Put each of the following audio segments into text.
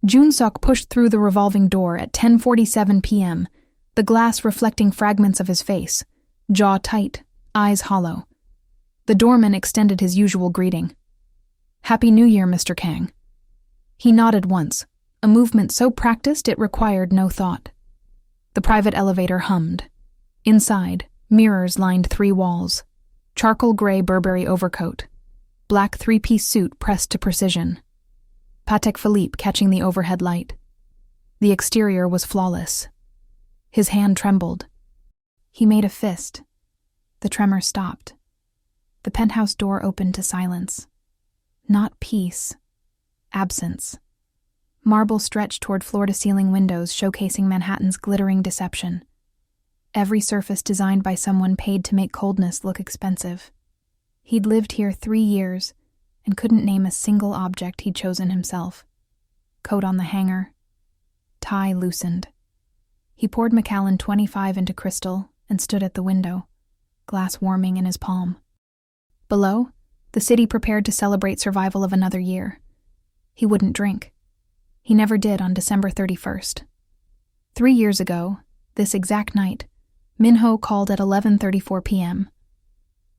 Jun-seok pushed through the revolving door at 10:47 p.m., the glass reflecting fragments of his face, jaw tight, eyes hollow. The doorman extended his usual greeting. "Happy New Year, Mr. Kang." He nodded once, a movement so practiced it required no thought. The private elevator hummed. Inside, mirrors lined 3 walls. Charcoal gray Burberry overcoat. Black 3-piece suit pressed to precision. Patek Philippe catching the overhead light. The exterior was flawless. His hand trembled. He made a fist. The tremor stopped. The penthouse door opened to silence. Not peace. Absence. Marble stretched toward floor-to-ceiling windows showcasing Manhattan's glittering deception. Every surface designed by someone paid to make coldness look expensive. He'd lived here 3 years and couldn't name a single object he'd chosen himself. Coat on the hanger. Tie loosened. He poured Macallan 25 into crystal and stood at the window, glass warming in his palm. Below, the city prepared to celebrate survival of another year. He wouldn't drink. He never did on December 31st. 3 years ago, this exact night, Minho called at 11:34 p.m.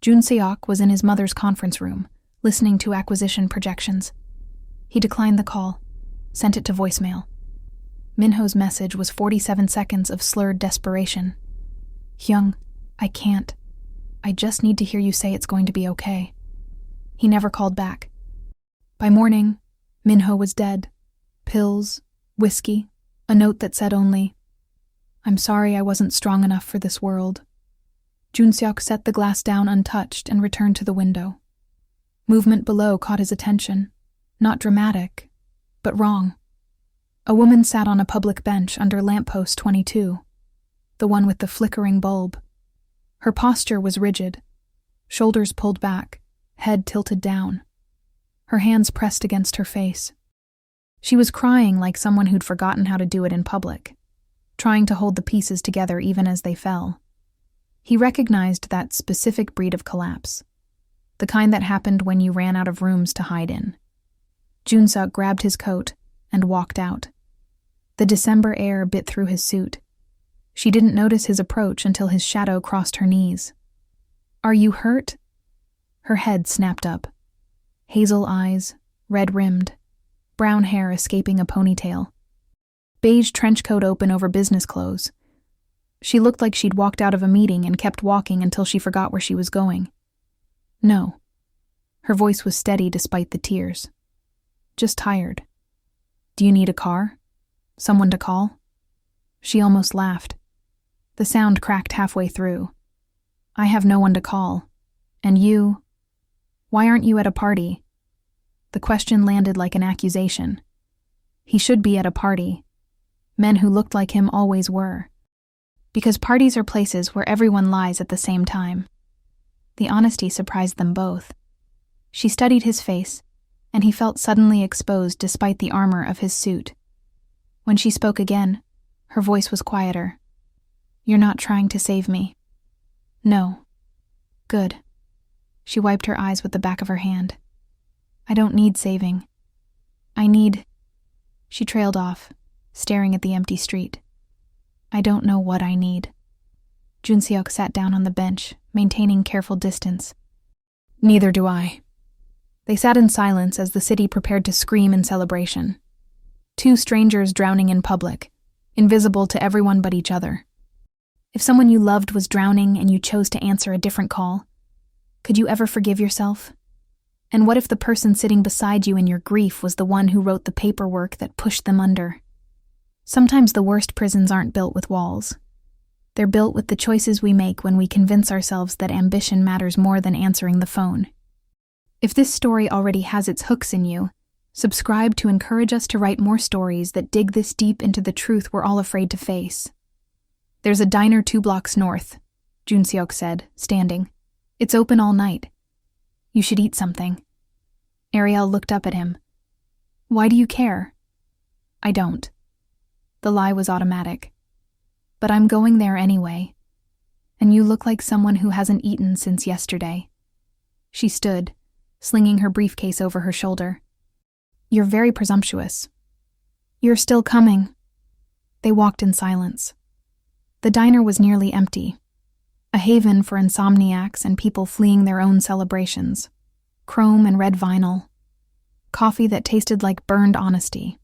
Jun-seok was in his mother's conference room, listening to acquisition projections. He declined the call, sent it to voicemail. Minho's message was 47 seconds of slurred desperation. "Hyung, I can't. I just need to hear you say it's going to be okay." He never called back. By morning, Minho was dead. Pills, whiskey, a note that said only, "I'm sorry I wasn't strong enough for this world." Jun-seok set the glass down untouched and returned to the window. Movement below caught his attention. Not dramatic, but wrong. A woman sat on a public bench under lamppost 22, the one with the flickering bulb. Her posture was rigid, shoulders pulled back, head tilted down. Her hands pressed against her face. She was crying like someone who'd forgotten how to do it in public, trying to hold the pieces together even as they fell. He recognized that specific breed of collapse, the kind that happened when you ran out of rooms to hide in. Jun-seok grabbed his coat and walked out. The December air bit through his suit. She didn't notice his approach until his shadow crossed her knees. "Are you hurt?" Her head snapped up. Hazel eyes, red-rimmed, brown hair escaping a ponytail. Beige trench coat open over business clothes. She looked like she'd walked out of a meeting and kept walking until she forgot where she was going. "No." Her voice was steady despite the tears. "Just tired. Do you need a car? Someone to call?" She almost laughed. The sound cracked halfway through. "I have no one to call. And you? Why aren't you at a party?" The question landed like an accusation. He should be at a party. Men who looked like him always were. Because parties are places where everyone lies at the same time. The honesty surprised them both. She studied his face, and he felt suddenly exposed despite the armor of his suit. When she spoke again, her voice was quieter. "You're not trying to save me." "No." "Good." She wiped her eyes with the back of her hand. "I don't need saving. I need—" She trailed off, staring at the empty street. "I don't know what I need." Jun-seok sat down on the bench, maintaining careful distance. "Neither do I." They sat in silence as the city prepared to scream in celebration. 2 strangers drowning in public, invisible to everyone but each other. If someone you loved was drowning and you chose to answer a different call, could you ever forgive yourself? And what if the person sitting beside you in your grief was the one who wrote the paperwork that pushed them under? Sometimes the worst prisons aren't built with walls. They're built with the choices we make when we convince ourselves that ambition matters more than answering the phone. If this story already has its hooks in you, subscribe to encourage us to write more stories that dig this deep into the truth we're all afraid to face. "There's a diner 2 blocks north," Jun-seok said, standing. "It's open all night. You should eat something." Ariel looked up at him. "Why do you care?" "I don't." The lie was automatic. "But I'm going there anyway. And you look like someone who hasn't eaten since yesterday." She stood, slinging her briefcase over her shoulder. "You're very presumptuous. You're still coming. They walked in silence. The diner was nearly empty, a haven for insomniacs and people fleeing their own celebrations. Chrome and red vinyl. Coffee that tasted like burned honesty.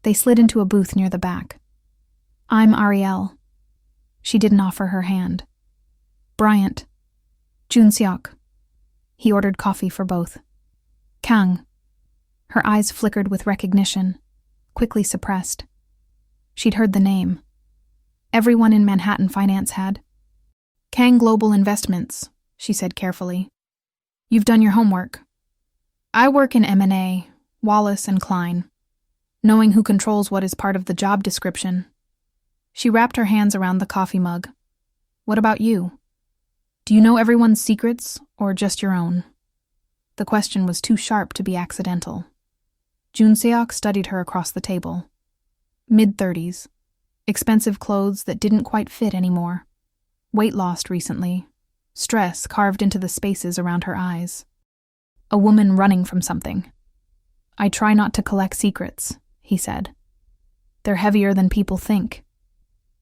They slid into a booth near the back. I'm Ariel. She didn't offer her hand. Bryant. Junseok. He ordered coffee for both. Kang. Her eyes flickered with recognition, quickly suppressed. She'd heard the name. Everyone in Manhattan Finance had. Kang Global Investments, she said carefully. You've done your homework. I work in M&A, Wallace and Klein, knowing who controls what is part of the job description. She wrapped her hands around the coffee mug. What about you? Do you know everyone's secrets, or just your own? The question was too sharp to be accidental. Junseok studied her across the table. Mid-30s. Expensive clothes that didn't quite fit anymore. Weight lost recently. Stress carved into the spaces around her eyes. A woman running from something. I try not to collect secrets, he said. They're heavier than people think.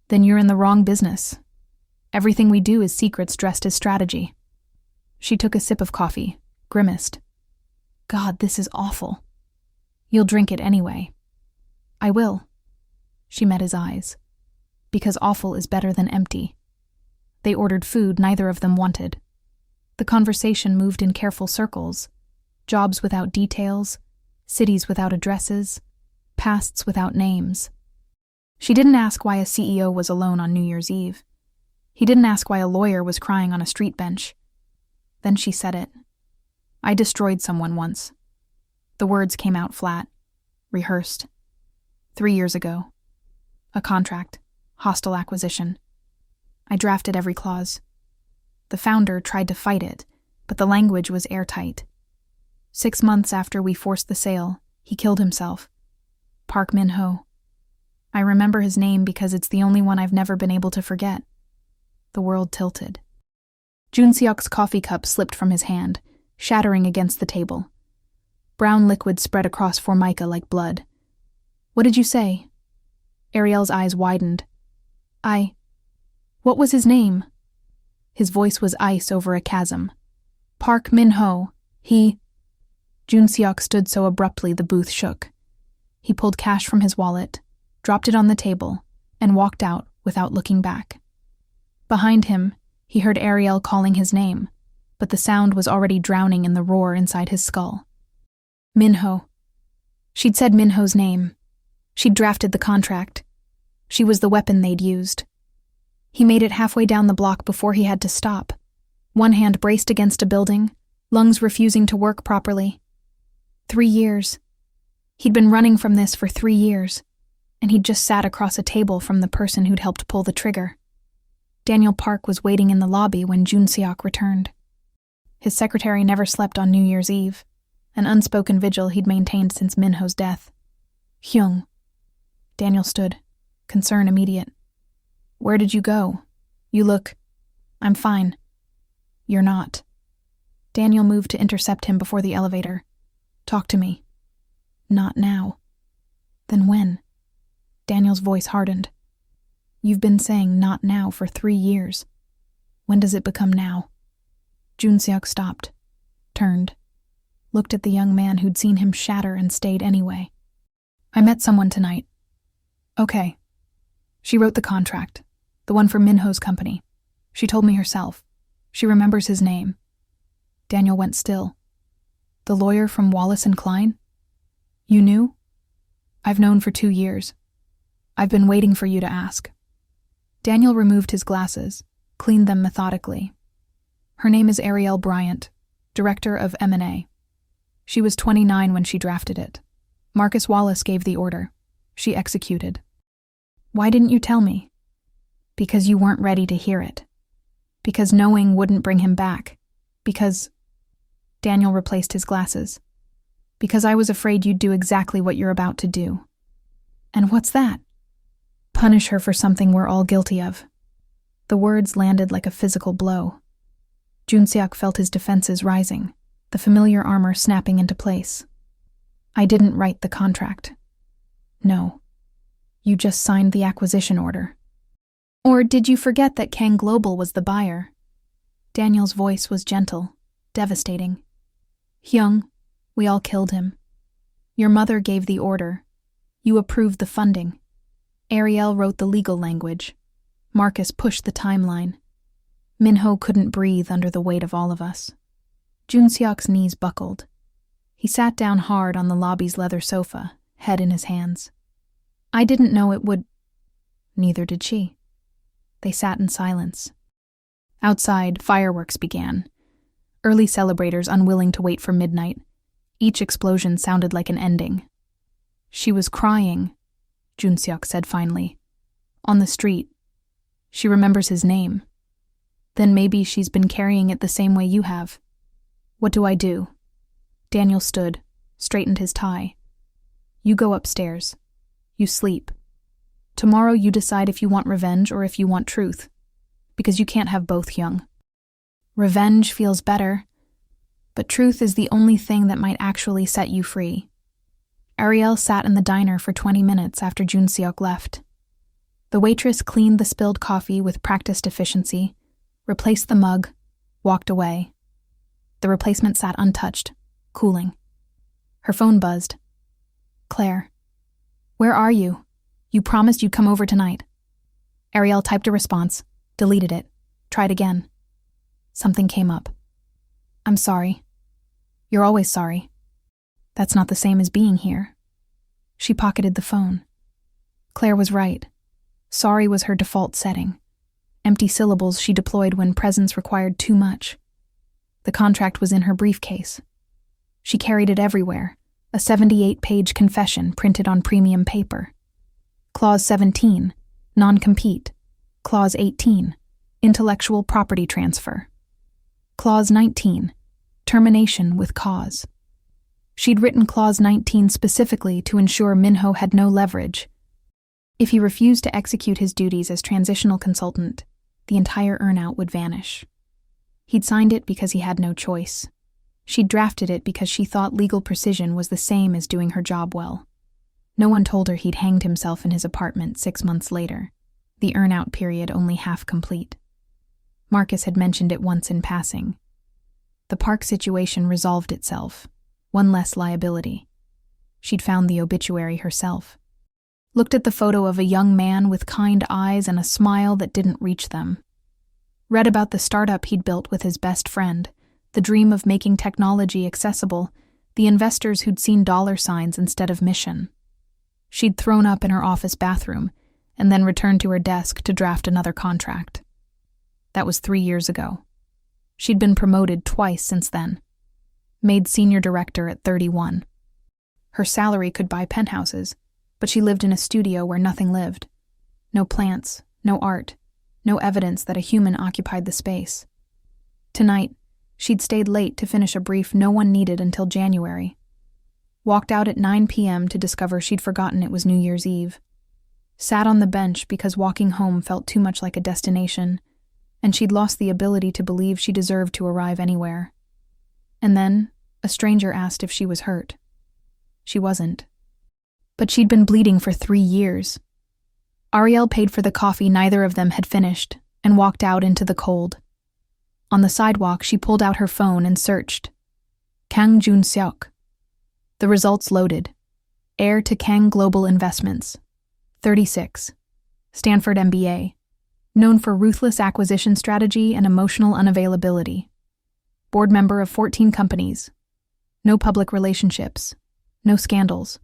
Then you're in the wrong business. Everything we do is secrets dressed as strategy. She took a sip of coffee, grimaced. God, this is awful. You'll drink it anyway. I will. She met his eyes. Because awful is better than empty. They ordered food neither of them wanted. The conversation moved in careful circles. Jobs without details, cities without addresses, pasts without names. She didn't ask why a CEO was alone on New Year's Eve. He didn't ask why a lawyer was crying on a street bench. Then she said it. I destroyed someone once. The words came out flat, rehearsed. 3 years ago. A contract, hostile acquisition. I drafted every clause. The founder tried to fight it, but the language was airtight. 6 months after we forced the sale, he killed himself. Park Min-ho. I remember his name because it's the only one I've never been able to forget. The world tilted. Junseok's coffee cup slipped from his hand, shattering against the table. Brown liquid spread across Formica like blood. What did you say? Ariel's eyes widened. What was his name? His voice was ice over a chasm. Park Min-ho. Junseok stood so abruptly the booth shook. He pulled cash from his wallet, dropped it on the table, and walked out without looking back. Behind him, he heard Ariel calling his name, but the sound was already drowning in the roar inside his skull. Min-ho. She'd said Min-ho's name. She'd drafted the contract. She was the weapon they'd used. He made it halfway down the block before he had to stop. One hand braced against a building, lungs refusing to work properly. 3 years. He'd been running from this for 3 years, and he'd just sat across a table from the person who'd helped pull the trigger. Daniel Park was waiting in the lobby when Junseok returned. His secretary never slept on New Year's Eve, an unspoken vigil he'd maintained since Min-ho's death. Hyung. Daniel stood, concern immediate. Where did you go? You look... I'm fine. You're not. Daniel moved to intercept him before the elevator. Talk to me. Not now. Then when? Daniel's voice hardened. You've been saying not now for 3 years. When does it become now? Junseok stopped, turned, looked at the young man who'd seen him shatter and stayed anyway. I met someone tonight. Okay. She wrote the contract, the one for Min-ho's company. She told me herself. She remembers his name. Daniel went still. The lawyer from Wallace and Klein? You knew? I've known for 2 years. I've been waiting for you to ask. Daniel removed his glasses, cleaned them methodically. Her name is Ariel Bryant, director of M&A. She was 29 when she drafted it. Marcus Wallace gave the order. She executed. Why didn't you tell me? Because you weren't ready to hear it. Because knowing wouldn't bring him back. Because... Daniel replaced his glasses. Because I was afraid you'd do exactly what you're about to do. And what's that? Punish her for something we're all guilty of. The words landed like a physical blow. Junseok felt his defenses rising, the familiar armor snapping into place. I didn't write the contract. No. You just signed the acquisition order. Or did you forget that Kang Global was the buyer? Daniel's voice was gentle, devastating. Hyung, we all killed him. Your mother gave the order. You approved the funding. Ariel wrote the legal language. Marcus pushed the timeline. Minho couldn't breathe under the weight of all of us. Junseok's knees buckled. He sat down hard on the lobby's leather sofa, head in his hands. I didn't know it would. Neither did she. They sat in silence. Outside, fireworks began. Early celebrators unwilling to wait for midnight. Each explosion sounded like an ending. She was crying, Junseok said finally. On the street. She remembers his name. Then maybe she's been carrying it the same way you have. What do I do? Daniel stood, straightened his tie. You go upstairs. You sleep. Tomorrow you decide if you want revenge or if you want truth. Because you can't have both, Hyung. Revenge feels better, but truth is the only thing that might actually set you free. Ariel sat in the diner for 20 minutes after Junseok left. The waitress cleaned the spilled coffee with practiced efficiency, replaced the mug, walked away. The replacement sat untouched, cooling. Her phone buzzed. Claire. Where are you? You promised you'd come over tonight. Ariel typed a response, deleted it, tried again. Something came up. I'm sorry. You're always sorry. That's not the same as being here. She pocketed the phone. Claire was right. Sorry was her default setting. Empty syllables she deployed when presence required too much. The contract was in her briefcase. She carried it everywhere, a 78-page confession printed on premium paper. Clause 17, non-compete. Clause 18, intellectual property transfer. Clause 19, termination with cause. She'd written Clause 19 specifically to ensure Minho had no leverage. If he refused to execute his duties as transitional consultant, the entire earnout would vanish. He'd signed it because he had no choice. She'd drafted it because she thought legal precision was the same as doing her job well. No one told her he'd hanged himself in his apartment 6 months later, the earnout period only half complete. Marcus had mentioned it once in passing. The park situation resolved itself, one less liability. She'd found the obituary herself. Looked at the photo of a young man with kind eyes and a smile that didn't reach them. Read about the startup he'd built with his best friend, the dream of making technology accessible, the investors who'd seen dollar signs instead of mission. She'd thrown up in her office bathroom and then returned to her desk to draft another contract. That was 3 years ago. She'd been promoted twice since then. Made senior director at 31. Her salary could buy penthouses, but she lived in a studio where nothing lived. No plants, no art, no evidence that a human occupied the space. Tonight, she'd stayed late to finish a brief no one needed until January. Walked out at 9 p.m. to discover she'd forgotten it was New Year's Eve. Sat on the bench because walking home felt too much like a destination, and she'd lost the ability to believe she deserved to arrive anywhere. And then, a stranger asked if she was hurt. She wasn't. But she'd been bleeding for 3 years. Ariel paid for the coffee neither of them had finished and walked out into the cold. On the sidewalk, she pulled out her phone and searched. Kang Junseok. The results loaded. Heir to Kang Global Investments. 36. Stanford MBA. Known for ruthless acquisition strategy and emotional unavailability. Board member of 14 companies. No public relationships. No scandals.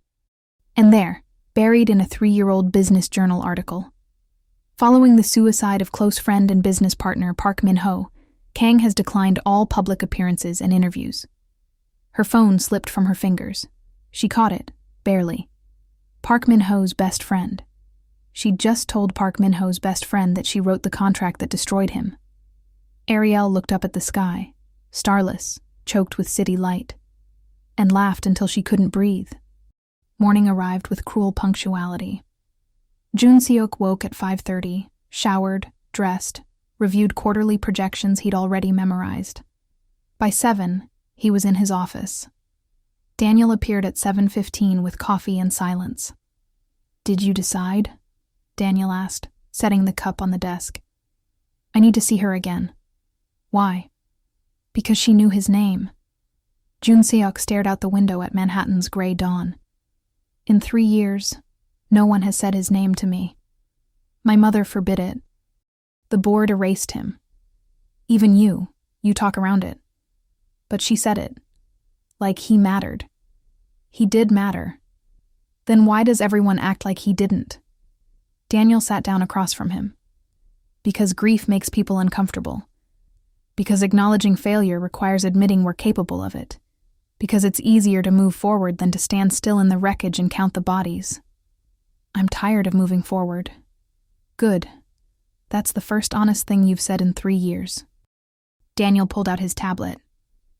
And there, buried in a 3-year-old Business Journal article. Following the suicide of close friend and business partner Park Min-ho, Kang has declined all public appearances and interviews. Her phone slipped from her fingers. She caught it, barely. Park Min-ho's best friend. She'd just told Park Min-ho's best friend that she wrote the contract that destroyed him. Ariel looked up at the sky, starless, choked with city light, and laughed until she couldn't breathe. Morning arrived with cruel punctuality. Junseok woke at 5:30, showered, dressed, reviewed quarterly projections he'd already memorized. By 7, he was in his office. Daniel appeared at 7:15 with coffee and silence. Did you decide? Daniel asked, setting the cup on the desk. I need to see her again. Why? Because she knew his name. Jun Seok stared out the window at Manhattan's gray dawn. In 3 years, no one has said his name to me. My mother forbid it. The board erased him. Even you talk around it. But she said it. Like he mattered. He did matter. Then why does everyone act like he didn't? Daniel sat down across from him. Because grief makes people uncomfortable. Because acknowledging failure requires admitting we're capable of it. Because it's easier to move forward than to stand still in the wreckage and count the bodies. I'm tired of moving forward. Good. That's the first honest thing you've said in 3 years. Daniel pulled out his tablet.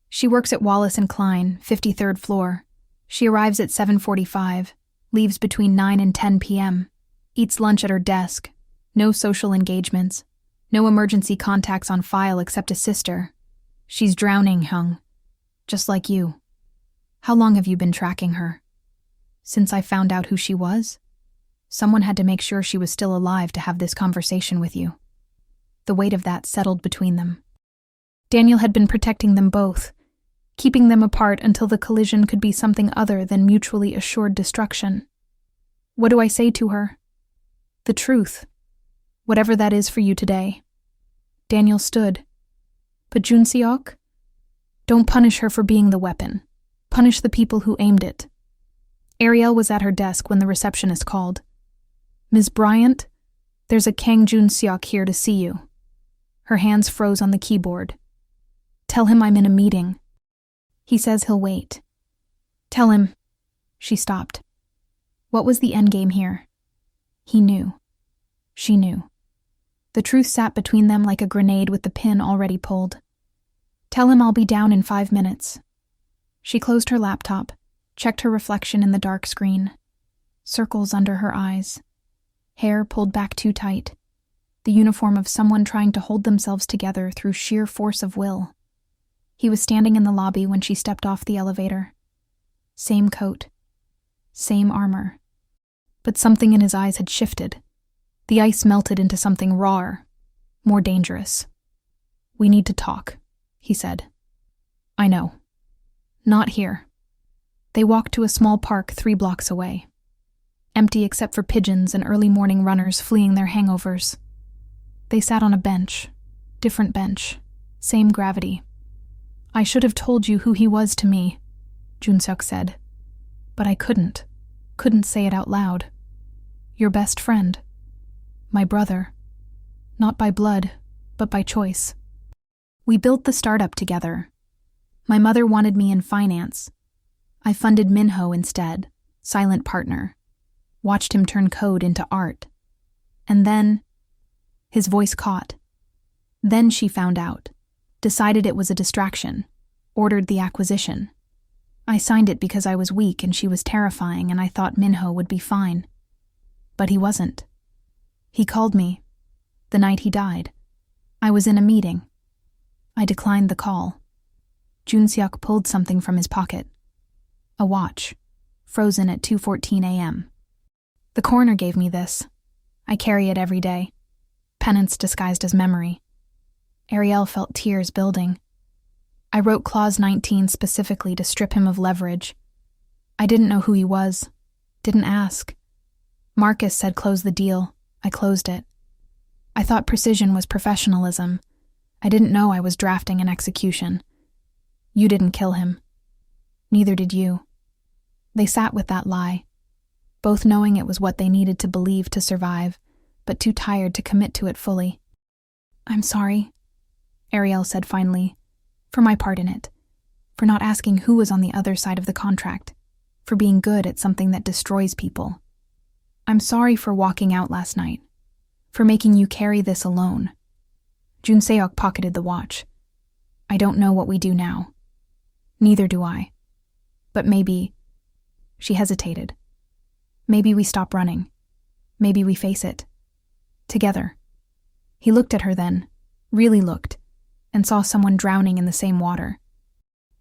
She works at Wallace & Klein, 53rd floor. She arrives at 7:45, leaves between 9 and 10 p.m., eats lunch at her desk, no social engagements, no emergency contacts on file except a sister. She's drowning, Hung. Just like you. How long have you been tracking her? Since I found out who she was? Someone had to make sure she was still alive to have this conversation with you. The weight of that settled between them. Daniel had been protecting them both, keeping them apart until the collision could be something other than mutually assured destruction. What do I say to her? The truth. Whatever that is for you today. Daniel stood. But Jun Seok? Don't punish her for being the weapon. Punish the people who aimed it. Ariel was at her desk when the receptionist called. Ms. Bryant, there's a Kang Jun Seok here to see you. Her hands froze on the keyboard. Tell him I'm in a meeting. He says he'll wait. Tell him. She stopped. What was the endgame here? He knew. She knew. The truth sat between them like a grenade with the pin already pulled. Tell him I'll be down in 5 minutes. She closed her laptop, checked her reflection in the dark screen. Circles under her eyes. Hair pulled back too tight. The uniform of someone trying to hold themselves together through sheer force of will. He was standing in the lobby when she stepped off the elevator. Same coat. Same armor. But something in his eyes had shifted. The ice melted into something rawer, more dangerous. We need to talk, he said. I know. Not here. They walked to a small park 3 blocks away. Empty except for pigeons and early morning runners fleeing their hangovers. They sat on a bench. Different bench. Same gravity. I should have told you who he was to me, Jun Seok said. But I couldn't. Couldn't say it out loud. Your best friend. My brother. Not by blood, but by choice. We built the startup together. My mother wanted me in finance. I funded Minho instead, silent partner. Watched him turn code into art. And then, his voice caught. Then she found out, decided it was a distraction, ordered the acquisition. I signed it because I was weak and she was terrifying and I thought Minho would be fine. But he wasn't. He called me, the night he died. I was in a meeting. I declined the call. Jun Seok pulled something from his pocket. A watch, frozen at 2:14 a.m. The coroner gave me this. I carry it every day. Penance disguised as memory. Ariel felt tears building. I wrote Clause 19 specifically to strip him of leverage. I didn't know who he was. Didn't ask. Marcus said close the deal. I closed it. I thought precision was professionalism. I didn't know I was drafting an execution. You didn't kill him. Neither did you. They sat with that lie, both knowing it was what they needed to believe to survive, but too tired to commit to it fully. I'm sorry, Ariel said finally, for my part in it, for not asking who was on the other side of the contract, for being good at something that destroys people. I'm sorry for walking out last night, for making you carry this alone. Jun Seok pocketed the watch. I don't know what we do now. Neither do I. But maybe... She hesitated. Maybe we stop running. Maybe we face it. Together. He looked at her then, really looked, and saw someone drowning in the same water.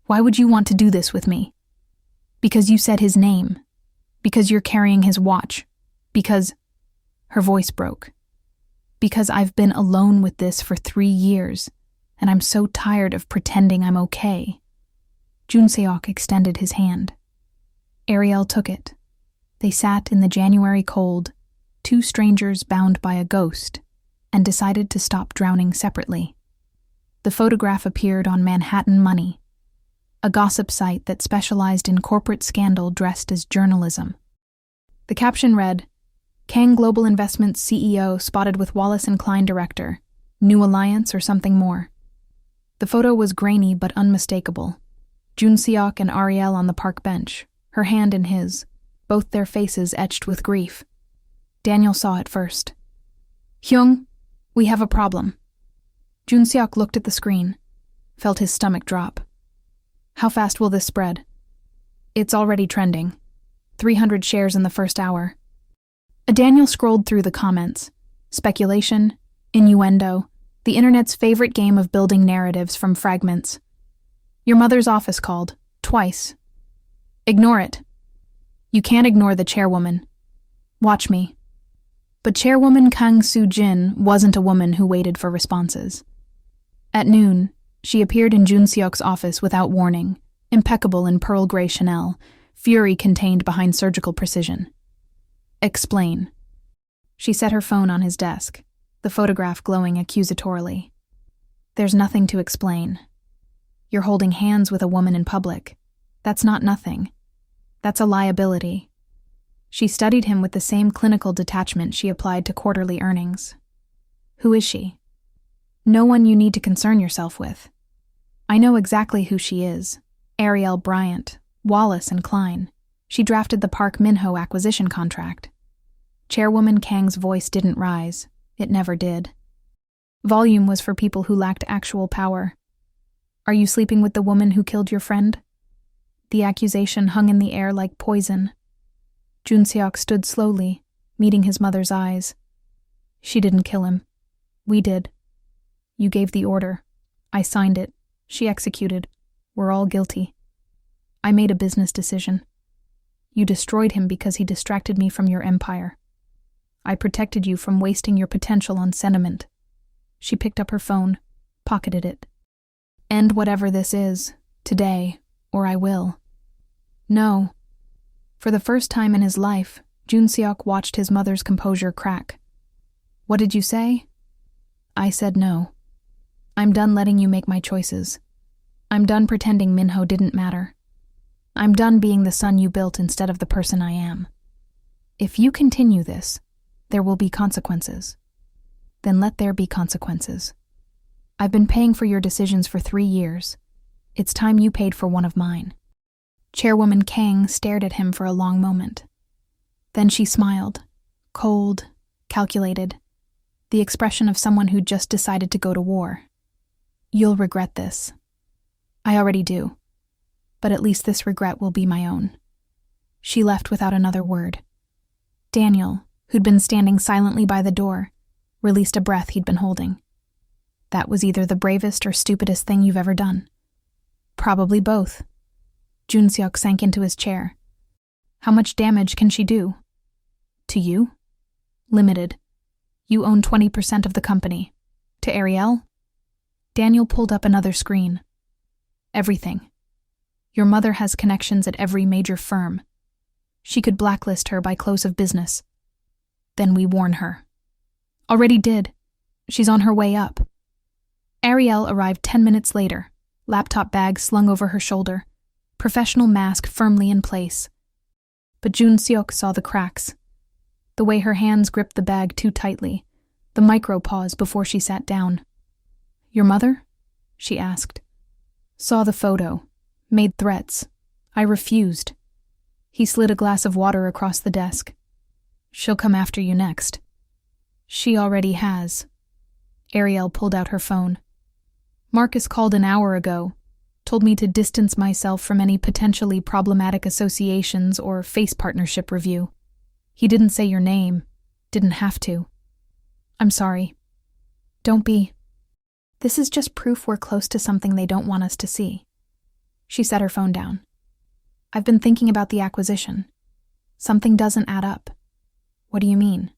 Why would you want to do this with me? Because you said his name. Because you're carrying his watch. Because, her voice broke. Because I've been alone with this for 3 years, and I'm so tired of pretending I'm okay. Junseok extended his hand. Ariel took it. They sat in the January cold, two strangers bound by a ghost, and decided to stop drowning separately. The photograph appeared on Manhattan Money, a gossip site that specialized in corporate scandal dressed as journalism. The caption read, "Kang Global Investments CEO spotted with Wallace & Klein director. New alliance or something more." The photo was grainy but unmistakable. Junseok and Ariel on the park bench, her hand in his, both their faces etched with grief. Daniel saw it first. "Hyung, we have a problem." Junseok looked at the screen, felt his stomach drop. "How fast will this spread?" "It's already trending. 300 shares in the first hour." Daniel scrolled through the comments. Speculation, innuendo, the internet's favorite game of building narratives from fragments. "Your mother's office called, twice." "Ignore it." "You can't ignore the chairwoman." "Watch me." But Chairwoman Kang Soo-jin wasn't a woman who waited for responses. At noon, she appeared in Junseok's office without warning, impeccable in pearl gray Chanel, fury contained behind surgical precision. "Explain." She set her phone on his desk, the photograph glowing accusatorily. "There's nothing to explain. You're holding hands with a woman in public. That's not nothing. That's a liability." She studied him with the same clinical detachment she applied to quarterly earnings. "Who is she?" "No one you need to concern yourself with." "I know exactly who she is. Ariel Bryant, Wallace & Klein. She drafted the Park Minho acquisition contract." Chairwoman Kang's voice didn't rise. It never did. Volume was for people who lacked actual power. "Are you sleeping with the woman who killed your friend?" The accusation hung in the air like poison. Junseok stood slowly, meeting his mother's eyes. "She didn't kill him. We did. You gave the order. I signed it. She executed. We're all guilty. I made a business decision. You destroyed him because he distracted me from your empire. I protected you from wasting your potential on sentiment." She picked up her phone, pocketed it. "End whatever this is, today, or I will." "No." For the first time in his life, Junseok watched his mother's composure crack. "What did you say?" "I said no. I'm done letting you make my choices. I'm done pretending Minho didn't matter. I'm done being the son you built instead of the person I am. If you continue this, there will be consequences. Then let there be consequences. I've been paying for your decisions for 3 years. It's time you paid for one of mine." Chairwoman Kang stared at him for a long moment. Then she smiled, cold, calculated, the expression of someone who just decided to go to war. "You'll regret this." "I already do. But at least this regret will be my own." She left without another word. Daniel, who'd been standing silently by the door, released a breath he'd been holding. That was either the bravest or stupidest thing you've ever done. Probably both. Junseok sank into his chair. "How much damage can she do?" "To you?" "Limited. You own 20% of the company. To Ariel?" Daniel pulled up another screen. "Everything. Your mother has connections at every major firm. She could blacklist her by close of business. Then we warn her." "Already did. She's on her way up." Ariel arrived 10 minutes later, laptop bag slung over her shoulder, professional mask firmly in place. But Junseok saw the cracks. The way her hands gripped the bag too tightly, the micro pause before she sat down. "Your mother?" she asked. "Saw the photo. Made threats. I refused." He slid a glass of water across the desk. "She'll come after you next." "She already has." Ariel pulled out her phone. "Marcus called an hour ago. Told me to distance myself from any potentially problematic associations or face partnership review. He didn't say your name. Didn't have to. I'm sorry. Don't be. This is just proof we're close to something they don't want us to see." She set her phone down. "I've been thinking about the acquisition. Something doesn't add up." What do you mean?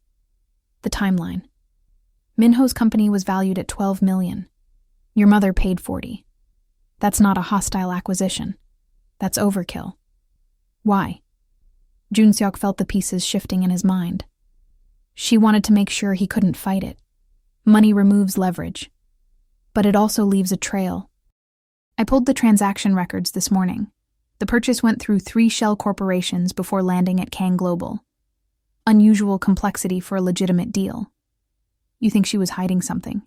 The timeline. Minho's company was valued at $12 million. Your mother paid $40. That's not a hostile acquisition. That's overkill. Why? Junseok felt the pieces shifting in his mind. She wanted to make sure he couldn't fight it. Money removes leverage. But it also leaves a trail. I pulled the transaction records this morning. The purchase went through 3 shell corporations before landing at Kyungrae Global. Unusual complexity for a legitimate deal. You think she was hiding something?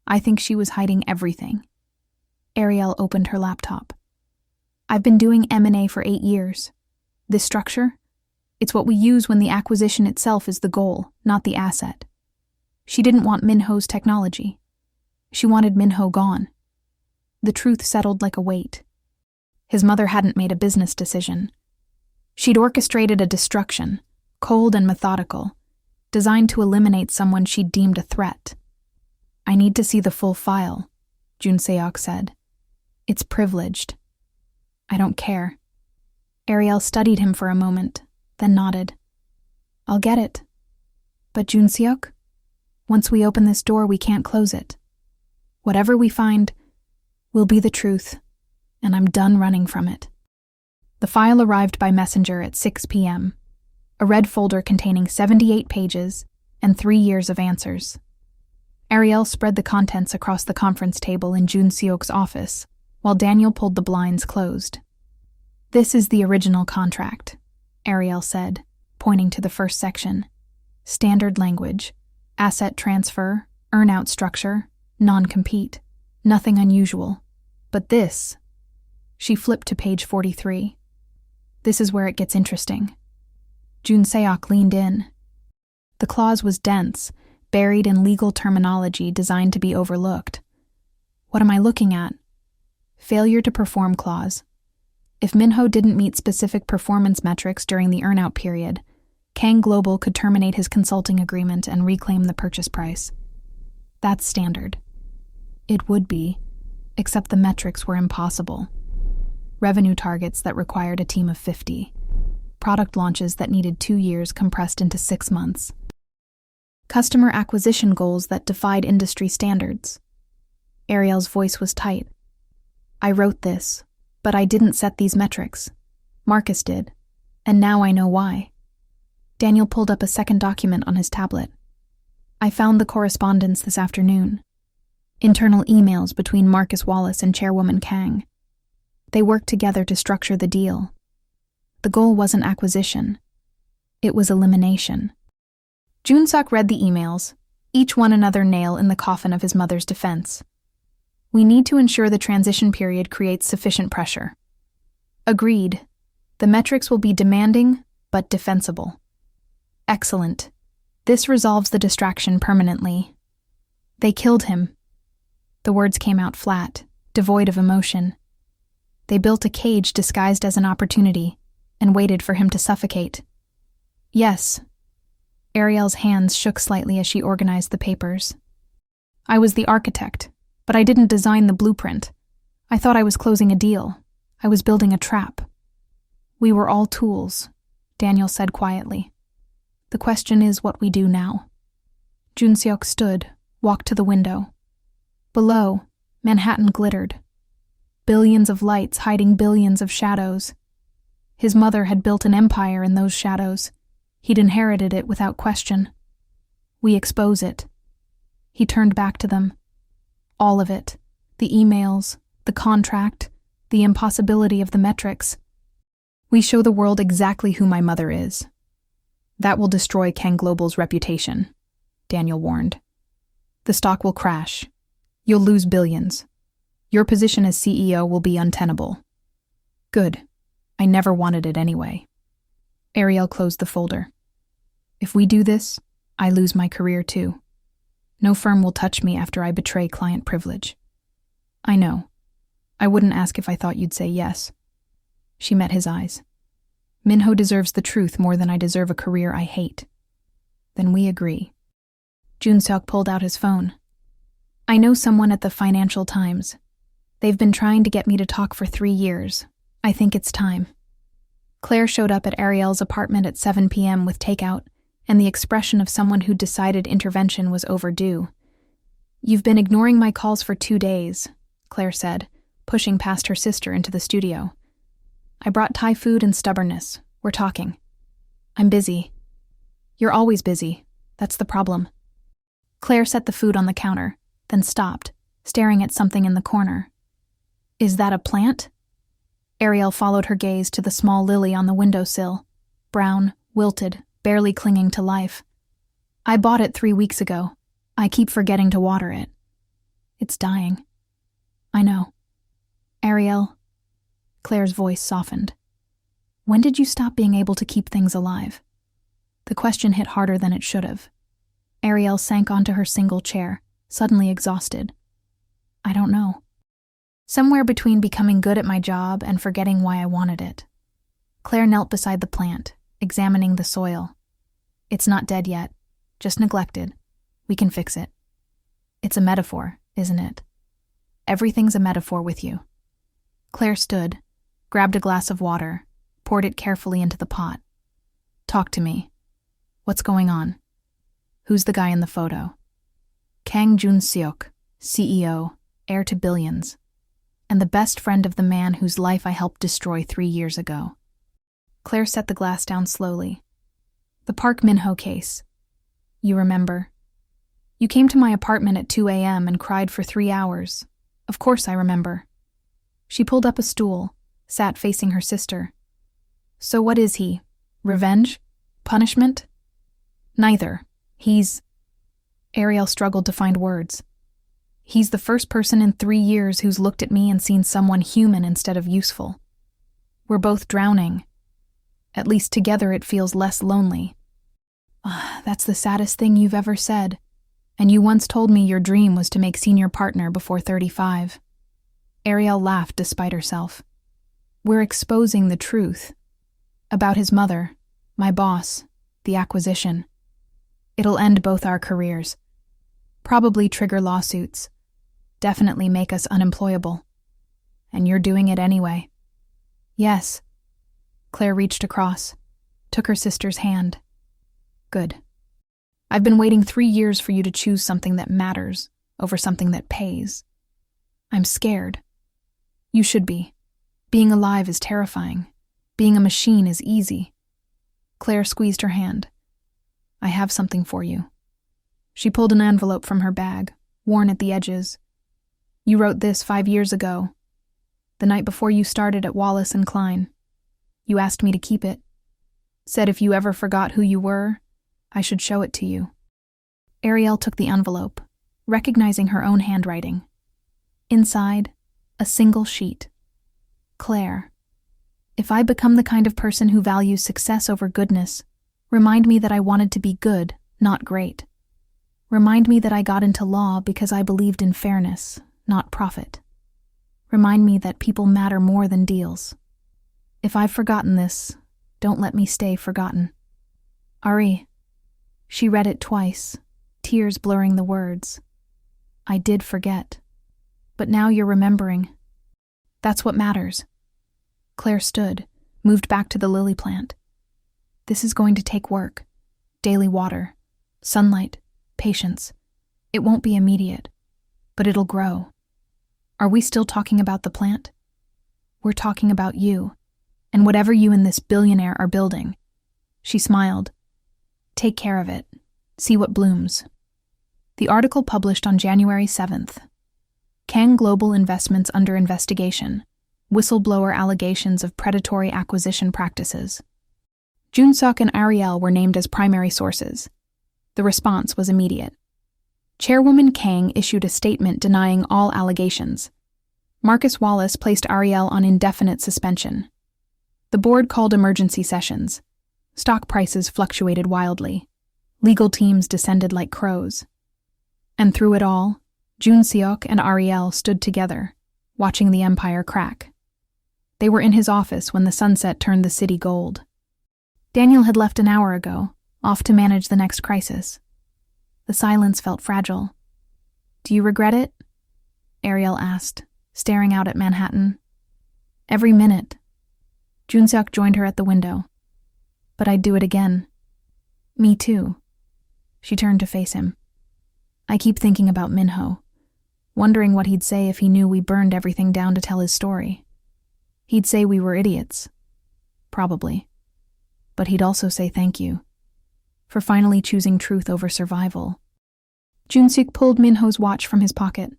I think she was hiding everything. Ariel opened her laptop. I've been doing M&A for 8 years. This structure? It's what we use when the acquisition itself is the goal, not the asset. She didn't want Minho's technology. She wanted Minho gone. The truth settled like a weight. His mother hadn't made a business decision. She'd orchestrated a destruction, cold and methodical, designed to eliminate someone she'd deemed a threat. I need to see the full file, Junseok said. It's privileged. I don't care. Ariel studied him for a moment, then nodded. I'll get it. But Junseok, once we open this door, we can't close it. Whatever we find will be the truth, and I'm done running from it. The file arrived by messenger at 6 p.m., a red folder containing 78 pages and 3 years of answers. Ariel spread the contents across the conference table in Junseok's office, while Daniel pulled the blinds closed. This is the original contract, Ariel said, pointing to the first section. Standard language, asset transfer, earn-out structure, non-compete. Nothing unusual. But this... She flipped to page 43. This is where it gets interesting. Junseok leaned in. The clause was dense, buried in legal terminology designed to be overlooked. What am I looking at? Failure to perform clause. If Minho didn't meet specific performance metrics during the earn-out period, Kyungrae Global could terminate his consulting agreement and reclaim the purchase price. That's standard. It would be, except the metrics were impossible. Revenue targets that required a team of 50. Product launches that needed 2 years compressed into 6 months. Customer acquisition goals that defied industry standards. Ariel's voice was tight. I wrote this, but I didn't set these metrics. Marcus did, and now I know why. Daniel pulled up a second document on his tablet. I found the correspondence this afternoon. Internal emails between Marcus Wallace and Chairwoman Kang. They worked together to structure the deal. The goal wasn't acquisition. It was elimination. Junseok read the emails, each one another nail in the coffin of his mother's defense. We need to ensure the transition period creates sufficient pressure. Agreed. The metrics will be demanding, but defensible. Excellent. This resolves the distraction permanently. They killed him. The words came out flat, devoid of emotion. They built a cage disguised as an opportunity and waited for him to suffocate. Yes. Ariel's hands shook slightly as she organized the papers. I was the architect, but I didn't design the blueprint. I thought I was closing a deal. I was building a trap. We were all tools, Daniel said quietly. The question is what we do now. Junseok stood, walked to the window. Below, Manhattan glittered. Billions of lights hiding billions of shadows. His mother had built an empire in those shadows. He'd inherited it without question. We expose it. He turned back to them. All of it. The emails, the contract, the impossibility of the metrics. We show the world exactly who my mother is. That will destroy Kyungrae Global's reputation, Daniel warned. The stock will crash. You'll lose billions. Your position as CEO will be untenable. Good. I never wanted it anyway. Ariel closed the folder. If we do this, I lose my career too. No firm will touch me after I betray client privilege. I know. I wouldn't ask if I thought you'd say yes. She met his eyes. Minho deserves the truth more than I deserve a career I hate. Then we agree. Junseok pulled out his phone. I know someone at the Financial Times. They've been trying to get me to talk for 3 years. I think it's time. Claire showed up at Ariel's apartment at 7 p.m. with takeout and the expression of someone who decided intervention was overdue. "You've been ignoring my calls for 2 days," Claire said, pushing past her sister into the studio. "I brought Thai food and stubbornness. We're talking." "I'm busy." "You're always busy. That's the problem." Claire set the food on the counter, then stopped, staring at something in the corner. "Is that a plant?" Ariel followed her gaze to the small lily on the windowsill, brown, wilted, barely clinging to life. "I bought it 3 weeks ago. I keep forgetting to water it. It's dying." "I know." "Ariel," Claire's voice softened. "When did you stop being able to keep things alive?" The question hit harder than it should have. Ariel sank onto her single chair, suddenly exhausted. "I don't know. Somewhere between becoming good at my job and forgetting why I wanted it." Claire knelt beside the plant, examining the soil. "It's not dead yet, just neglected. We can fix it." "It's a metaphor, isn't it?" "Everything's a metaphor with you." Claire stood, grabbed a glass of water, poured it carefully into the pot. "Talk to me. What's going on? Who's the guy in the photo?" "Kang Jun-seok, CEO, heir to billions, and the best friend of the man whose life I helped destroy 3 years ago." Claire set the glass down slowly. "The Park Min-ho case. You remember? You came to my apartment at 2 a.m. and cried for 3 hours. Of course I remember." She pulled up a stool, sat facing her sister. "So what is he? Revenge? Punishment?" "Neither. He's..." Ariel struggled to find words. "He's the first person in 3 years who's looked at me and seen someone human instead of useful. We're both drowning. At least together it feels less lonely." That's the saddest thing you've ever said. And you once told me your dream was to make senior partner before 35. Ariel laughed despite herself. "We're exposing the truth. About his mother, my boss, the acquisition. It'll end both our careers. Probably trigger lawsuits. Definitely make us unemployable. And you're doing it anyway." "Yes." Claire reached across, took her sister's hand. "Good. I've been waiting 3 years for you to choose something that matters over something that pays. I'm scared. You should be. Being alive is terrifying. Being a machine is easy." Claire squeezed her hand. "I have something for you." She pulled an envelope from her bag, worn at the edges. "You wrote this 5 years ago, the night before you started at Wallace & Klein. You asked me to keep it. Said if you ever forgot who you were, I should show it to you." Ariel took the envelope, recognizing her own handwriting. Inside, a single sheet. "Claire, if I become the kind of person who values success over goodness, remind me that I wanted to be good, not great. Remind me that I got into law because I believed in fairness, not profit. Remind me that people matter more than deals. If I've forgotten this, don't let me stay forgotten. Ari." She read it twice, tears blurring the words. "I did forget. But now you're remembering. That's what matters." Claire stood, moved back to the lily plant. "This is going to take work. Daily water, sunlight, patience. It won't be immediate, but it'll grow. Are we still talking about the plant? We're talking about you, and whatever you and this billionaire are building." She smiled. "Take care of it. See what blooms." The article published on January 7th. Kang Global Investments under investigation. Whistleblower allegations of predatory acquisition practices. Jun-seok and Ariel were named as primary sources. The response was immediate. Chairwoman Kang issued a statement denying all allegations. Marcus Wallace placed Ariel on indefinite suspension. The board called emergency sessions. Stock prices fluctuated wildly. Legal teams descended like crows. And through it all, Jun-seok and Ariel stood together, watching the empire crack. They were in his office when the sunset turned the city gold. Daniel had left an hour ago, off to manage the next crisis. The silence felt fragile. "Do you regret it?" Ariel asked, staring out at Manhattan. "Every minute." Jun-seok joined her at the window. "But I'd do it again." Me too. She turned to face him. I keep thinking about Minho, wondering what he'd say if he knew we burned everything down to tell his story. He'd say we were idiots. Probably. But he'd also say thank you for finally choosing truth over survival. Junseok pulled Minho's watch from his pocket.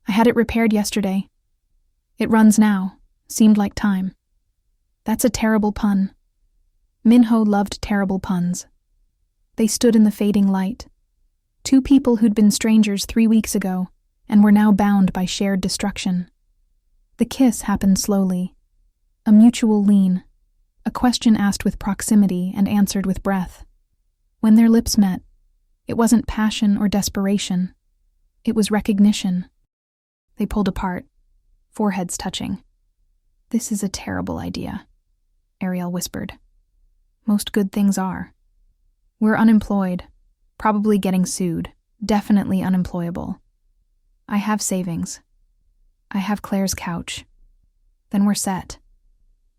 I had it repaired yesterday. It runs now. Seemed like time. That's a terrible pun. Minho loved terrible puns. They stood in the fading light. Two people who'd been strangers 3 weeks ago and were now bound by shared destruction. The kiss happened slowly. A mutual lean. A question asked with proximity and answered with breath. When their lips met, it wasn't passion or desperation. It was recognition. They pulled apart, foreheads touching. This is a terrible idea, Ariel whispered. Most good things are. We're unemployed, probably getting sued, definitely unemployable. I have savings. I have Claire's couch. Then we're set.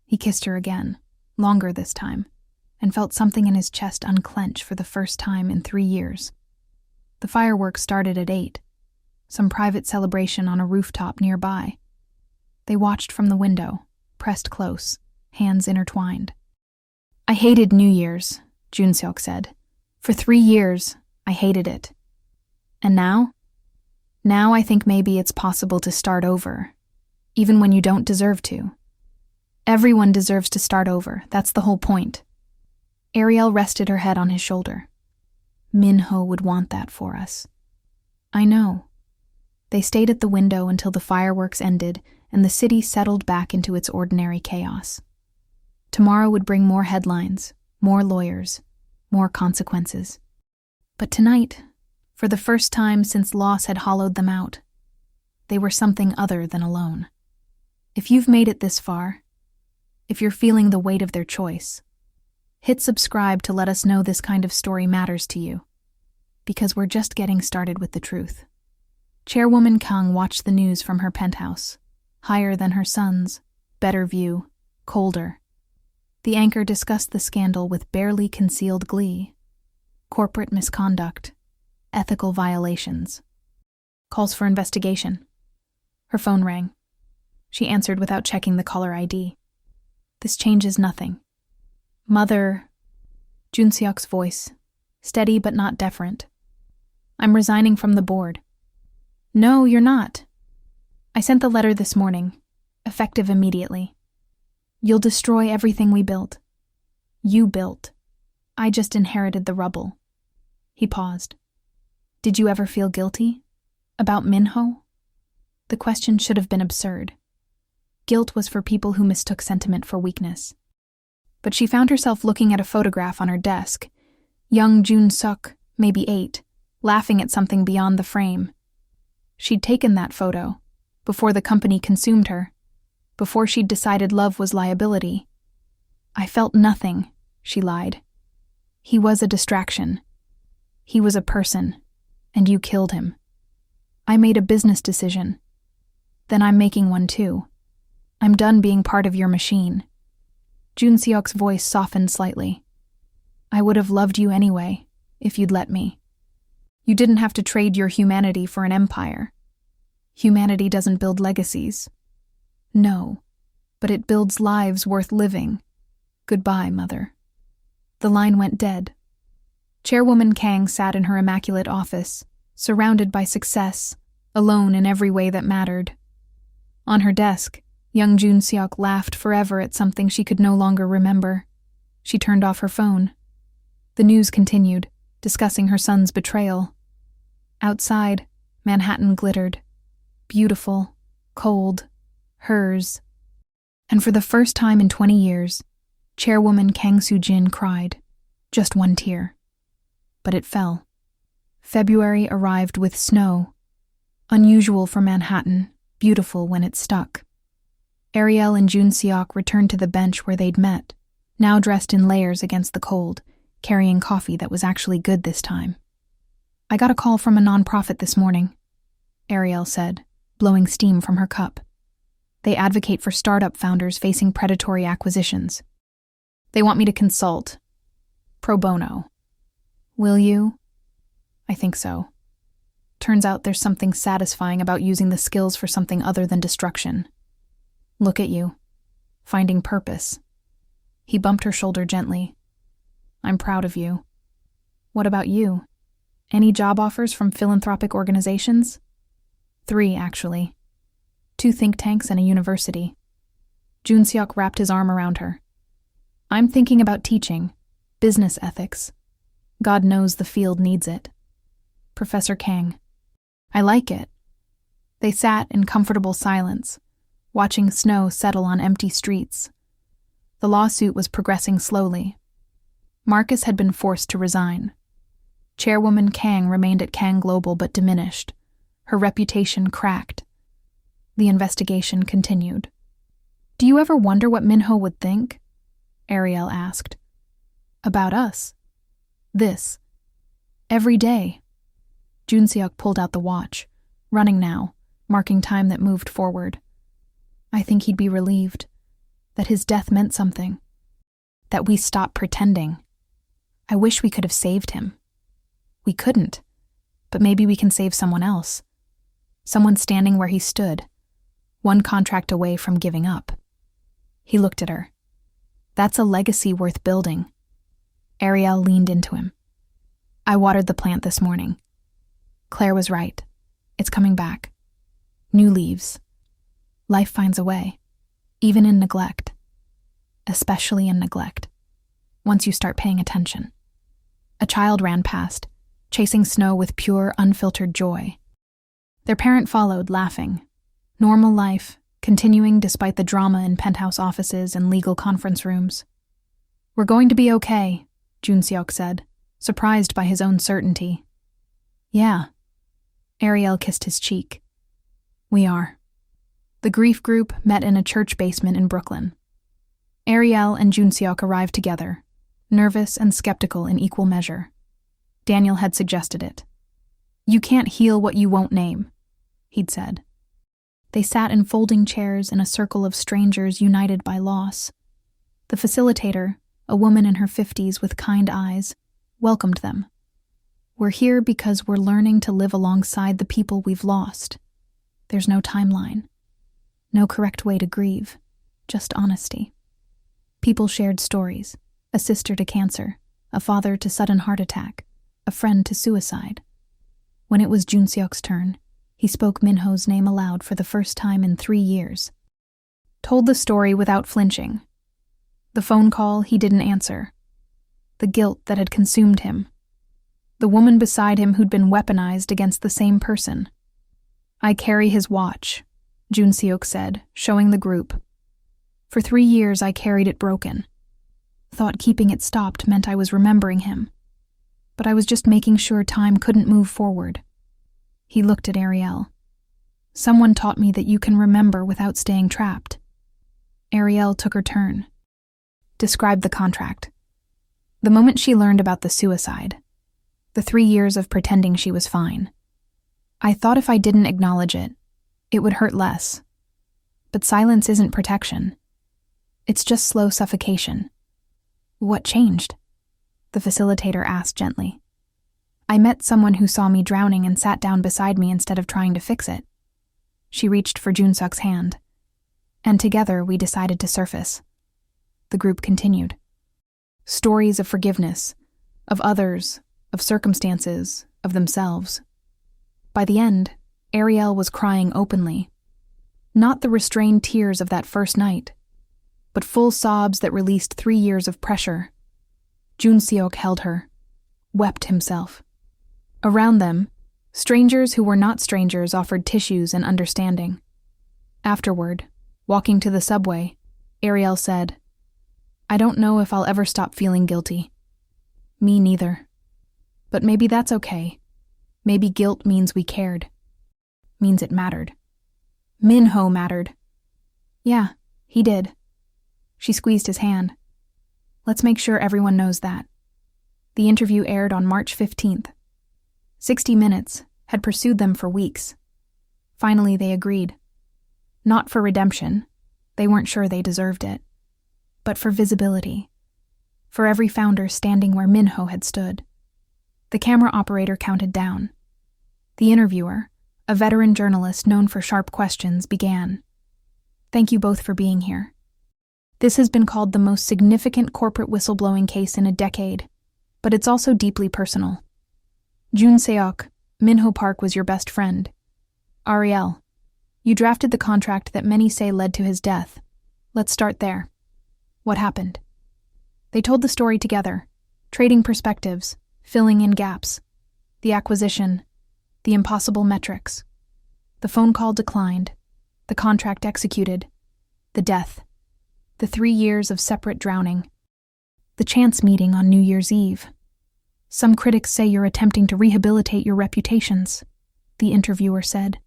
He kissed her again, longer this time, and felt something in his chest unclench for the first time in 3 years. The fireworks started at 8, some private celebration on a rooftop nearby. They watched from the window, pressed close, hands intertwined. I hated New Year's, Junseok said. For 3 years, I hated it. And now? Now I think maybe it's possible to start over, even when you don't deserve to. Everyone deserves to start over, that's the whole point. Ariel rested her head on his shoulder. Minho would want that for us. I know. They stayed at the window until the fireworks ended and the city settled back into its ordinary chaos. Tomorrow would bring more headlines, more lawyers, more consequences. But tonight, for the first time since loss had hollowed them out, they were something other than alone. If you've made it this far, if you're feeling the weight of their choice, hit subscribe to let us know this kind of story matters to you, because we're just getting started with the truth. Chairwoman Kang watched the news from her penthouse, higher than her son's, better view, colder. The anchor discussed the scandal with barely concealed glee. Corporate misconduct, ethical violations, calls for investigation. Her phone rang. She answered without checking the caller ID. This changes nothing. Mother, Junseok's voice, steady but not deferent. I'm resigning from the board. No, you're not. I sent the letter this morning, effective immediately. You'll destroy everything we built. You built. I just inherited the rubble. He paused. Did you ever feel guilty? About Minho? The question should have been absurd. Guilt was for people who mistook sentiment for weakness. But she found herself looking at a photograph on her desk. Young Jun-suk, maybe 8, laughing at something beyond the frame. She'd taken that photo, before the company consumed her, before she'd decided love was liability. I felt nothing, she lied. He was a distraction. He was a person, and you killed him. I made a business decision. Then I'm making one too. I'm done being part of your machine. Junseok's voice softened slightly. I would have loved you anyway, if you'd let me. You didn't have to trade your humanity for an empire. Humanity doesn't build legacies. No, but it builds lives worth living. Goodbye, Mother. The line went dead. Chairwoman Kang sat in her immaculate office, surrounded by success, alone in every way that mattered. On her desk, young Junseok laughed forever at something she could no longer remember. She turned off her phone. The news continued, discussing her son's betrayal. Outside, Manhattan glittered. Beautiful, cold, hers. And for the first time in 20 years, Chairwoman Kang Soo-jin cried. Just one tear. But it fell. February arrived with snow. Unusual for Manhattan, beautiful when it stuck. Ariel and Junseok returned to the bench where they'd met, now dressed in layers against the cold, carrying coffee that was actually good this time. I got a call from a nonprofit this morning, Ariel said, blowing steam from her cup. They advocate for startup founders facing predatory acquisitions. They want me to consult. Pro bono. Will you? I think so. Turns out there's something satisfying about using the skills for something other than destruction. Look at you. Finding purpose. He bumped her shoulder gently. I'm proud of you. What about you? Any job offers from philanthropic organizations? 3, actually. 2 think tanks and a university. Junseok wrapped his arm around her. I'm thinking about teaching. Business ethics. God knows the field needs it. Professor Kang. I like it. They sat in comfortable silence, watching snow settle on empty streets. The lawsuit was progressing slowly. Marcus had been forced to resign. Chairwoman Kang remained at Kang Global but diminished. Her reputation cracked. The investigation continued. Do you ever wonder what Minho would think? Ariel asked. About us. This. Every day. Junseok pulled out the watch, running now, marking time that moved forward. I think he'd be relieved. That his death meant something. That we stopped pretending. I wish we could have saved him. We couldn't, but maybe we can save someone else. Someone standing where he stood, one contract away from giving up. He looked at her. That's a legacy worth building. Ariel leaned into him. I watered the plant this morning. Claire was right. It's coming back. New leaves. Life finds a way, even in neglect. Especially in neglect. Once you start paying attention. A child ran past, chasing snow with pure, unfiltered joy. Their parent followed, laughing. Normal life, continuing despite the drama in penthouse offices and legal conference rooms. We're going to be okay, Junseok said, surprised by his own certainty. Yeah. Ariel kissed his cheek. We are. The grief group met in a church basement in Brooklyn. Ariel and Junseok arrived together, nervous and skeptical in equal measure. Daniel had suggested it. You can't heal what you won't name, he'd said. They sat in folding chairs in a circle of strangers united by loss. The facilitator, a woman in her 50s with kind eyes, welcomed them. We're here because we're learning to live alongside the people we've lost. There's no timeline. No correct way to grieve, just honesty. People shared stories, a sister to cancer, a father to sudden heart attack, a friend to suicide. When it was Junseok's turn, he spoke Minho's name aloud for the first time in 3 years. Told the story without flinching. The phone call he didn't answer. The guilt that had consumed him. The woman beside him who'd been weaponized against the same person. I carry his watch, Junseok said, showing the group. For 3 years I carried it broken. Thought keeping it stopped meant I was remembering him. But I was just making sure time couldn't move forward. He looked at Ariel. Someone taught me that you can remember without staying trapped. Ariel took her turn. Described the contract. The moment she learned about the suicide. The 3 years of pretending she was fine. I thought if I didn't acknowledge it, it would hurt less. But silence isn't protection. It's just slow suffocation. What changed? The facilitator asked gently. I met someone who saw me drowning and sat down beside me instead of trying to fix it. She reached for Junseok's hand. And together we decided to surface. The group continued. Stories of forgiveness, of others, of circumstances, of themselves. By the end, Ariel was crying openly. Not the restrained tears of that first night, but full sobs that released 3 years of pressure. Junseok held her, wept himself. Around them, strangers who were not strangers offered tissues and understanding. Afterward, walking to the subway, Ariel said, I don't know if I'll ever stop feeling guilty. Me neither. But maybe that's okay. Maybe guilt means we cared. Means it mattered. Minho mattered. Yeah, he did. She squeezed his hand. Let's make sure everyone knows that. The interview aired on March 15th. 60 Minutes had pursued them for weeks. Finally, they agreed. Not for redemption. They weren't sure they deserved it. But for visibility. For every founder standing where Minho had stood. The camera operator counted down. The interviewer, a veteran journalist known for sharp questions, began. Thank you both for being here. This has been called the most significant corporate whistleblowing case in a decade, but it's also deeply personal. Jun Seok, Minho Park was your best friend. Ariel, you drafted the contract that many say led to his death. Let's start there. What happened? They told the story together, trading perspectives, filling in gaps. The acquisition, the impossible metrics. The phone call declined, the contract executed, the death, the 3 years of separate drowning, the chance meeting on New Year's Eve. Some critics say you're attempting to rehabilitate your reputations, the interviewer said.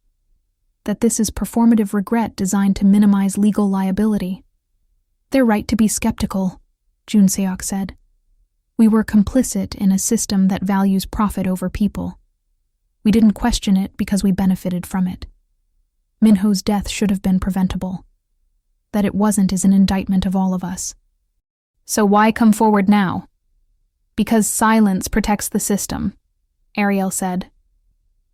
That this is performative regret designed to minimize legal liability. They're right to be skeptical, Jun Seok said. We were complicit in a system that values profit over people. We didn't question it because we benefited from it. Minho's death should have been preventable. That it wasn't is an indictment of all of us. So why come forward now? Because silence protects the system, Ariel said.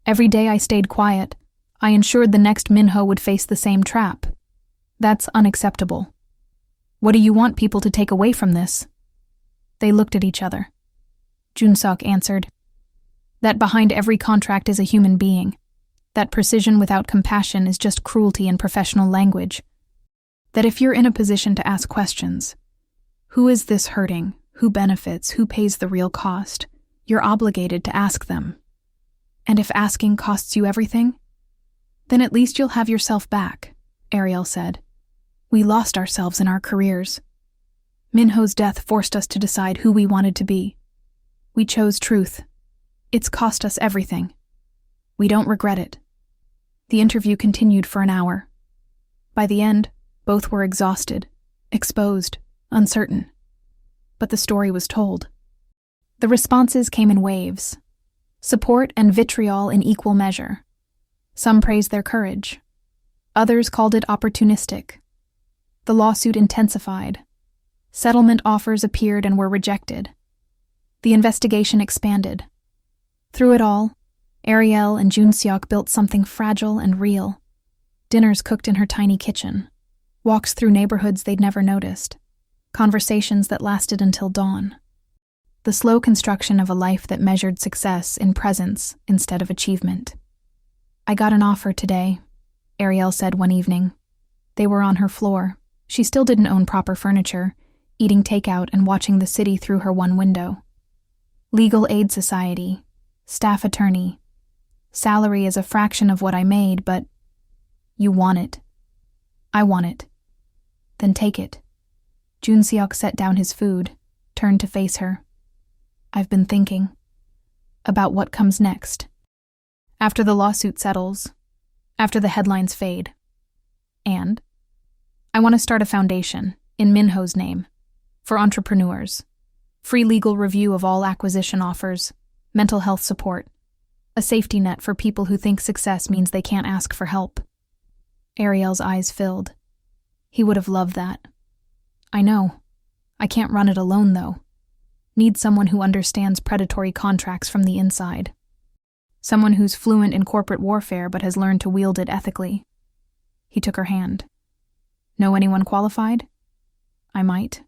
Every day I stayed quiet. I ensured the next Minho would face the same trap. That's unacceptable. What do you want people to take away from this? They looked at each other. Jun Seok answered, that behind every contract is a human being. That precision without compassion is just cruelty in professional language. That if you're in a position to ask questions, who is this hurting? Who benefits? Who pays the real cost? You're obligated to ask them. And if asking costs you everything, then at least you'll have yourself back, Ariel said. We lost ourselves in our careers. Minho's death forced us to decide who we wanted to be. We chose truth. It's cost us everything. We don't regret it. The interview continued for an hour. By the end, both were exhausted, exposed, uncertain. But the story was told. The responses came in waves. Support and vitriol in equal measure. Some praised their courage. Others called it opportunistic. The lawsuit intensified. Settlement offers appeared and were rejected. The investigation expanded. Through it all, Ariel and Jun Seok built something fragile and real. Dinners cooked in her tiny kitchen. Walks through neighborhoods they'd never noticed. Conversations that lasted until dawn. The slow construction of a life that measured success in presence instead of achievement. I got an offer today, Ariel said one evening. They were on her floor. She still didn't own proper furniture, eating takeout and watching the city through her one window. Legal aid society, staff attorney. Salary is a fraction of what I made, but you want it. I want it. Then take it. Jun Seok set down his food, turned to face her. I've been thinking about what comes next. After the lawsuit settles, after the headlines fade. And I want to start a foundation, in Minho's name, for entrepreneurs. Free legal review of all acquisition offers, mental health support, a safety net for people who think success means they can't ask for help. Ariel's eyes filled. He would have loved that. I know. I can't run it alone, though. Need someone who understands predatory contracts from the inside. Someone who's fluent in corporate warfare but has learned to wield it ethically. He took her hand. Know anyone qualified? I might.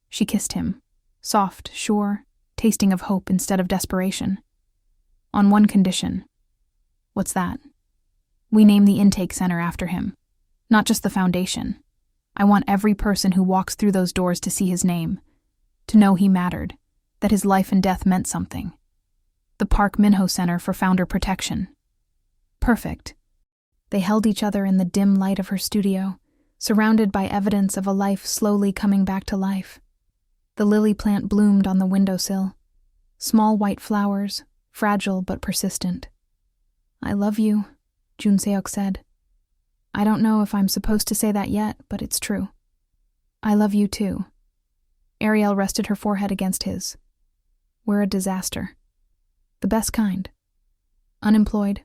She kissed him, soft, sure, tasting of hope instead of desperation. On one condition. What's that? We name the intake center after him. Not just the foundation. I want every person who walks through those doors to see his name, to know he mattered, that his life and death meant something. The Park Minho Center for Founder Protection. Perfect. They held each other in the dim light of her studio, surrounded by evidence of a life slowly coming back to life. The lily plant bloomed on the windowsill. Small white flowers, fragile but persistent. I love you, Jun Seok said. I don't know if I'm supposed to say that yet, but it's true. I love you too. Ariel rested her forehead against his. We're a disaster. The best kind. Unemployed.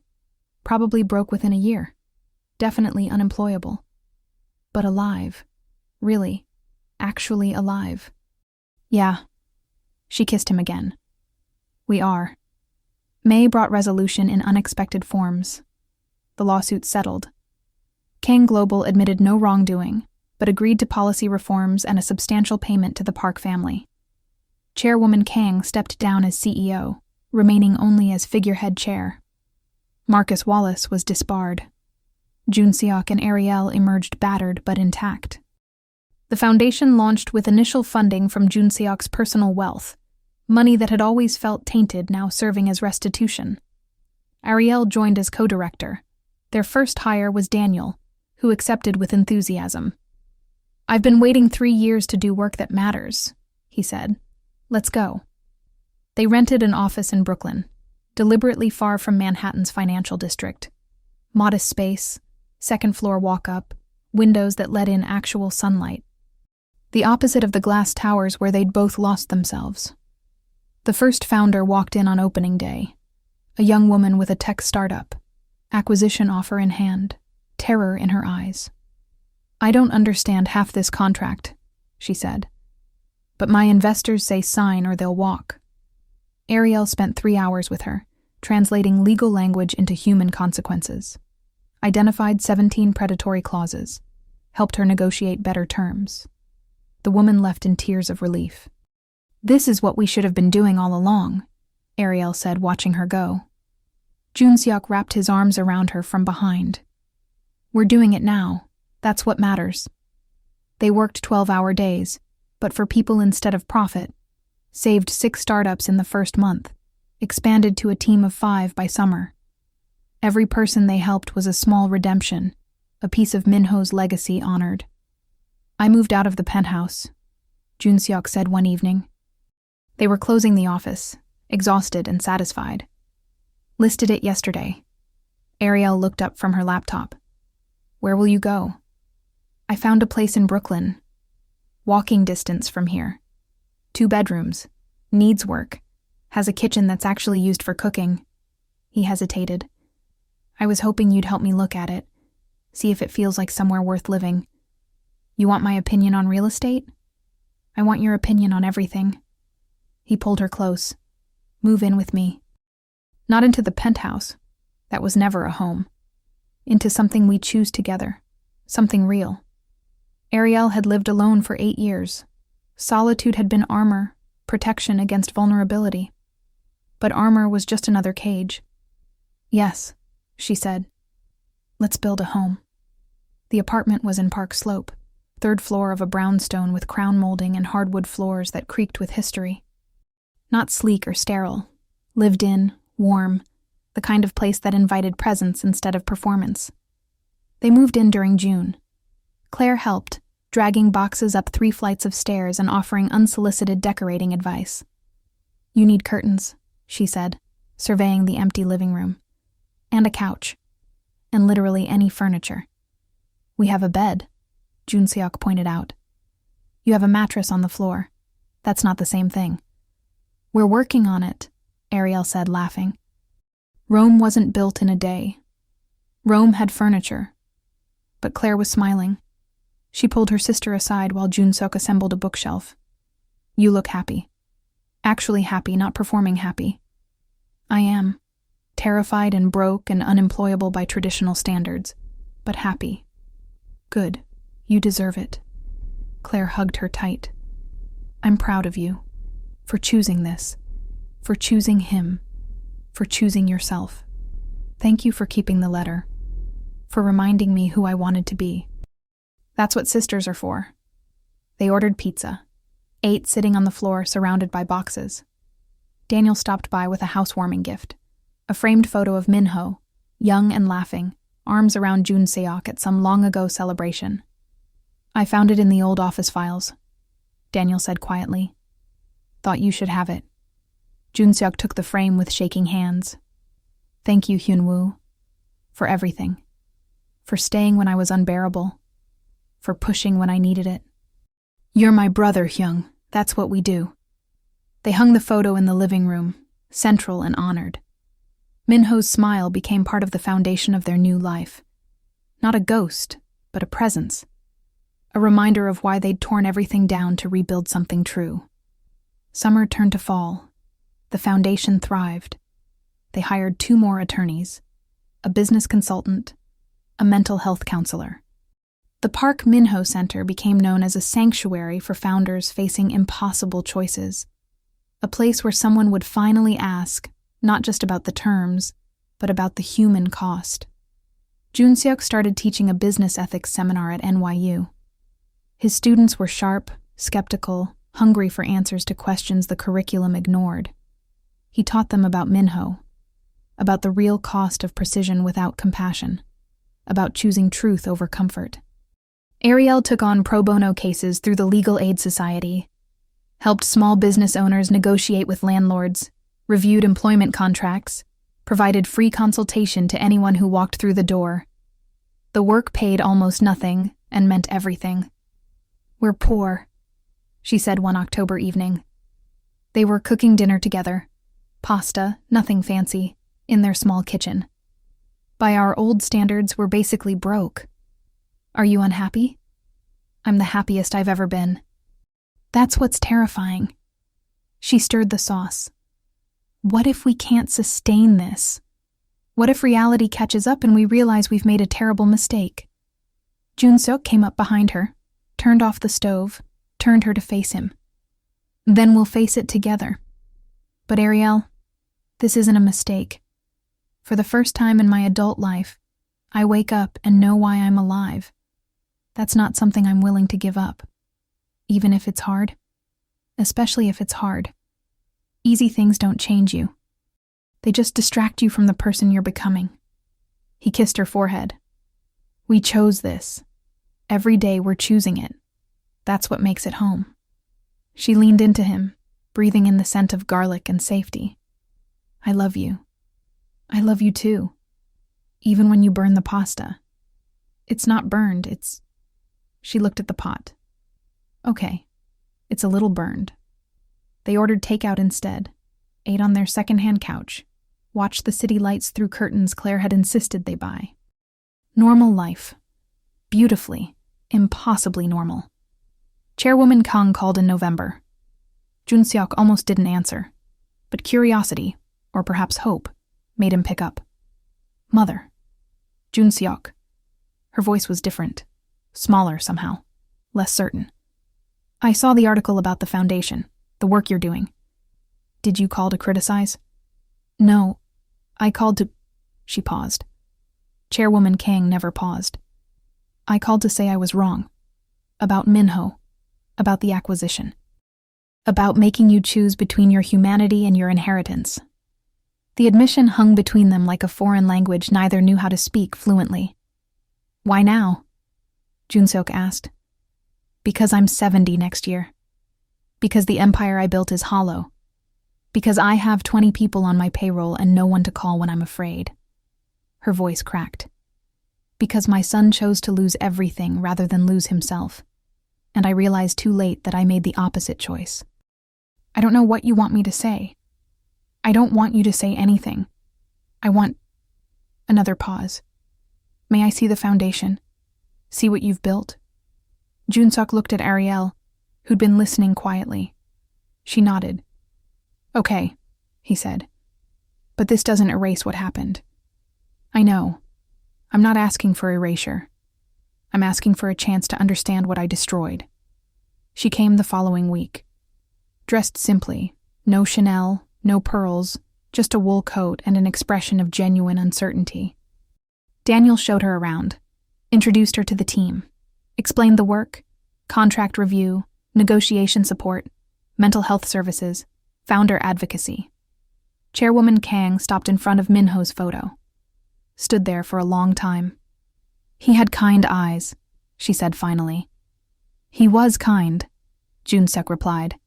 Probably broke within a year. Definitely unemployable. But alive. Really. Actually alive. Yeah. She kissed him again. We are. May brought resolution in unexpected forms. The lawsuit settled. Kang Global admitted no wrongdoing, but agreed to policy reforms and a substantial payment to the Park family. Chairwoman Kang stepped down as CEO, remaining only as figurehead chair. Marcus Wallace was disbarred. Jun Seok and Ariel emerged battered but intact. The foundation launched with initial funding from Jun Seok's personal wealth, money that had always felt tainted now serving as restitution. Ariel joined as co-director. Their first hire was Daniel, who accepted with enthusiasm. "I've been waiting 3 years to do work that matters," he said. "Let's go." They rented an office in Brooklyn, deliberately far from Manhattan's financial district. Modest space, second-floor walk-up, windows that let in actual sunlight. The opposite of the glass towers where they'd both lost themselves. The first founder walked in on opening day, a young woman with a tech startup, acquisition offer in hand, terror in her eyes. "I don't understand half this contract," she said. "But my investors say sign or they'll walk." Ariel spent 3 hours with her, translating legal language into human consequences. Identified 17 predatory clauses, helped her negotiate better terms. The woman left in tears of relief. "This is what we should have been doing all along," Ariel said, watching her go. Jun Seok wrapped his arms around her from behind. "We're doing it now. That's what matters." They worked 12-hour days, but for people instead of profit. Saved 6 startups in the first month, expanded to a team of 5 by summer. Every person they helped was a small redemption, a piece of Minho's legacy honored. "I moved out of the penthouse," Jun Seok said one evening. They were closing the office, exhausted and satisfied. "Listed it yesterday." Ariel looked up from her laptop. "Where will you go?" "I found a place in Brooklyn. Walking distance from here. 2 bedrooms. Needs work. Has a kitchen that's actually used for cooking." He hesitated. "I was hoping you'd help me look at it. See if it feels like somewhere worth living. You want my opinion on real estate?" "I want your opinion on everything." He pulled her close. "Move in with me." Not into the penthouse. That was never a home. Into something we choose together. Something real. Ariel had lived alone for 8 years. Solitude had been armor, protection against vulnerability. But armor was just another cage. "Yes," she said. "Let's build a home." The apartment was in Park Slope, 3rd floor of a brownstone with crown molding and hardwood floors that creaked with history. Not sleek or sterile. Lived in, warm, the kind of place that invited presence instead of performance. They moved in during June. Claire helped, dragging boxes up 3 flights of stairs and offering unsolicited decorating advice. "You need curtains," she said, surveying the empty living room. "And a couch. And literally any furniture." "We have a bed," Jun Seok pointed out. "You have a mattress on the floor. That's not the same thing." "We're working on it," Ariel said, laughing. Rome wasn't built in a day. Rome had furniture. But Claire was smiling. She pulled her sister aside while Jun Seok assembled a bookshelf. "You look happy. Actually happy, not performing happy." "I am. Terrified and broke and unemployable by traditional standards. But happy." "Good. You deserve it." Claire hugged her tight. "I'm proud of you. For choosing this. For choosing him. For choosing yourself. Thank you for keeping the letter. For reminding me who I wanted to be." That's what sisters are for. They ordered pizza. 8 sitting on the floor surrounded by boxes. Daniel stopped by with a housewarming gift. A framed photo of Minho, young and laughing, arms around Jun Seok at some long-ago celebration. "I found it in the old office files," Daniel said quietly. "Thought you should have it." Jun Seok took the frame with shaking hands. "Thank you, Hyun-woo. For everything. For staying when I was unbearable. For pushing when I needed it. You're my brother, Hyung. That's what we do." They hung the photo in the living room, central and honored. Minho's smile became part of the foundation of their new life. Not a ghost, but a presence. A reminder of why they'd torn everything down to rebuild something true. Summer turned to fall. The foundation thrived. They hired 2 more attorneys, a business consultant, a mental health counselor. The Park Minho Center became known as a sanctuary for founders facing impossible choices, a place where someone would finally ask, not just about the terms, but about the human cost. Junseok started teaching a business ethics seminar at NYU. His students were sharp, skeptical, hungry for answers to questions the curriculum ignored. He taught them about Minho, about the real cost of precision without compassion, about choosing truth over comfort. Ariel took on pro bono cases through the Legal Aid Society, helped small business owners negotiate with landlords, reviewed employment contracts, provided free consultation to anyone who walked through the door. The work paid almost nothing and meant everything. "We're poor," she said one October evening. They were cooking dinner together, pasta, nothing fancy, in their small kitchen. "By our old standards, we're basically broke. Are you unhappy?" "I'm the happiest I've ever been." "That's what's terrifying." She stirred the sauce. "What if we can't sustain this? What if reality catches up and we realize we've made a terrible mistake?" Junseok came up behind her, turned off the stove, turned her to face him. "Then we'll face it together. But Ariel, this isn't a mistake. For the first time in my adult life, I wake up and know why I'm alive. That's not something I'm willing to give up, even if it's hard, especially if it's hard. Easy things don't change you. They just distract you from the person you're becoming." He kissed her forehead. "We chose this. Every day we're choosing it. That's what makes it home." She leaned into him, breathing in the scent of garlic and safety. "I love you. I love you too. Even when you burn the pasta. It's not burned, it's..." She looked at the pot. "Okay, it's a little burned." They ordered takeout instead, ate on their secondhand couch, watched the city lights through curtains Claire had insisted they buy. Normal life. Beautifully, impossibly normal. Chairwoman Kang called in November. Junseok almost didn't answer, but curiosity, or perhaps hope, made him pick up. "Mother." "Junseok." Her voice was different, smaller somehow, less certain. "I saw the article about the foundation, the work you're doing. Did you call to criticize?" "No, I called to..." She paused. Chairwoman Kang never paused. "I called to say I was wrong. About Minho. About the acquisition. About making you choose between your humanity and your inheritance." The admission hung between them like a foreign language neither knew how to speak fluently. "Why now?" Junseok asked. "Because I'm 70 next year. Because the empire I built is hollow. Because I have 20 people on my payroll and no one to call when I'm afraid." Her voice cracked. "Because my son chose to lose everything rather than lose himself. And I realized too late that I made the opposite choice." "I don't know what you want me to say." "I don't want you to say anything. I want..." Another pause. "May I see the foundation? See what you've built?" Junseok looked at Ariel, who'd been listening quietly. She nodded. "Okay," he said. "But this doesn't erase what happened. I know. I'm not asking for erasure. I'm asking for a chance to understand what I destroyed." She came the following week. Dressed simply, no Chanel, no pearls, just a wool coat and an expression of genuine uncertainty. Daniel showed her around, introduced her to the team, explained the work, contract review, negotiation support, mental health services, founder advocacy. Chairwoman Kang stopped in front of Minho's photo. Stood there for a long time. "He had kind eyes," she said finally. "He was kind," Junseok replied.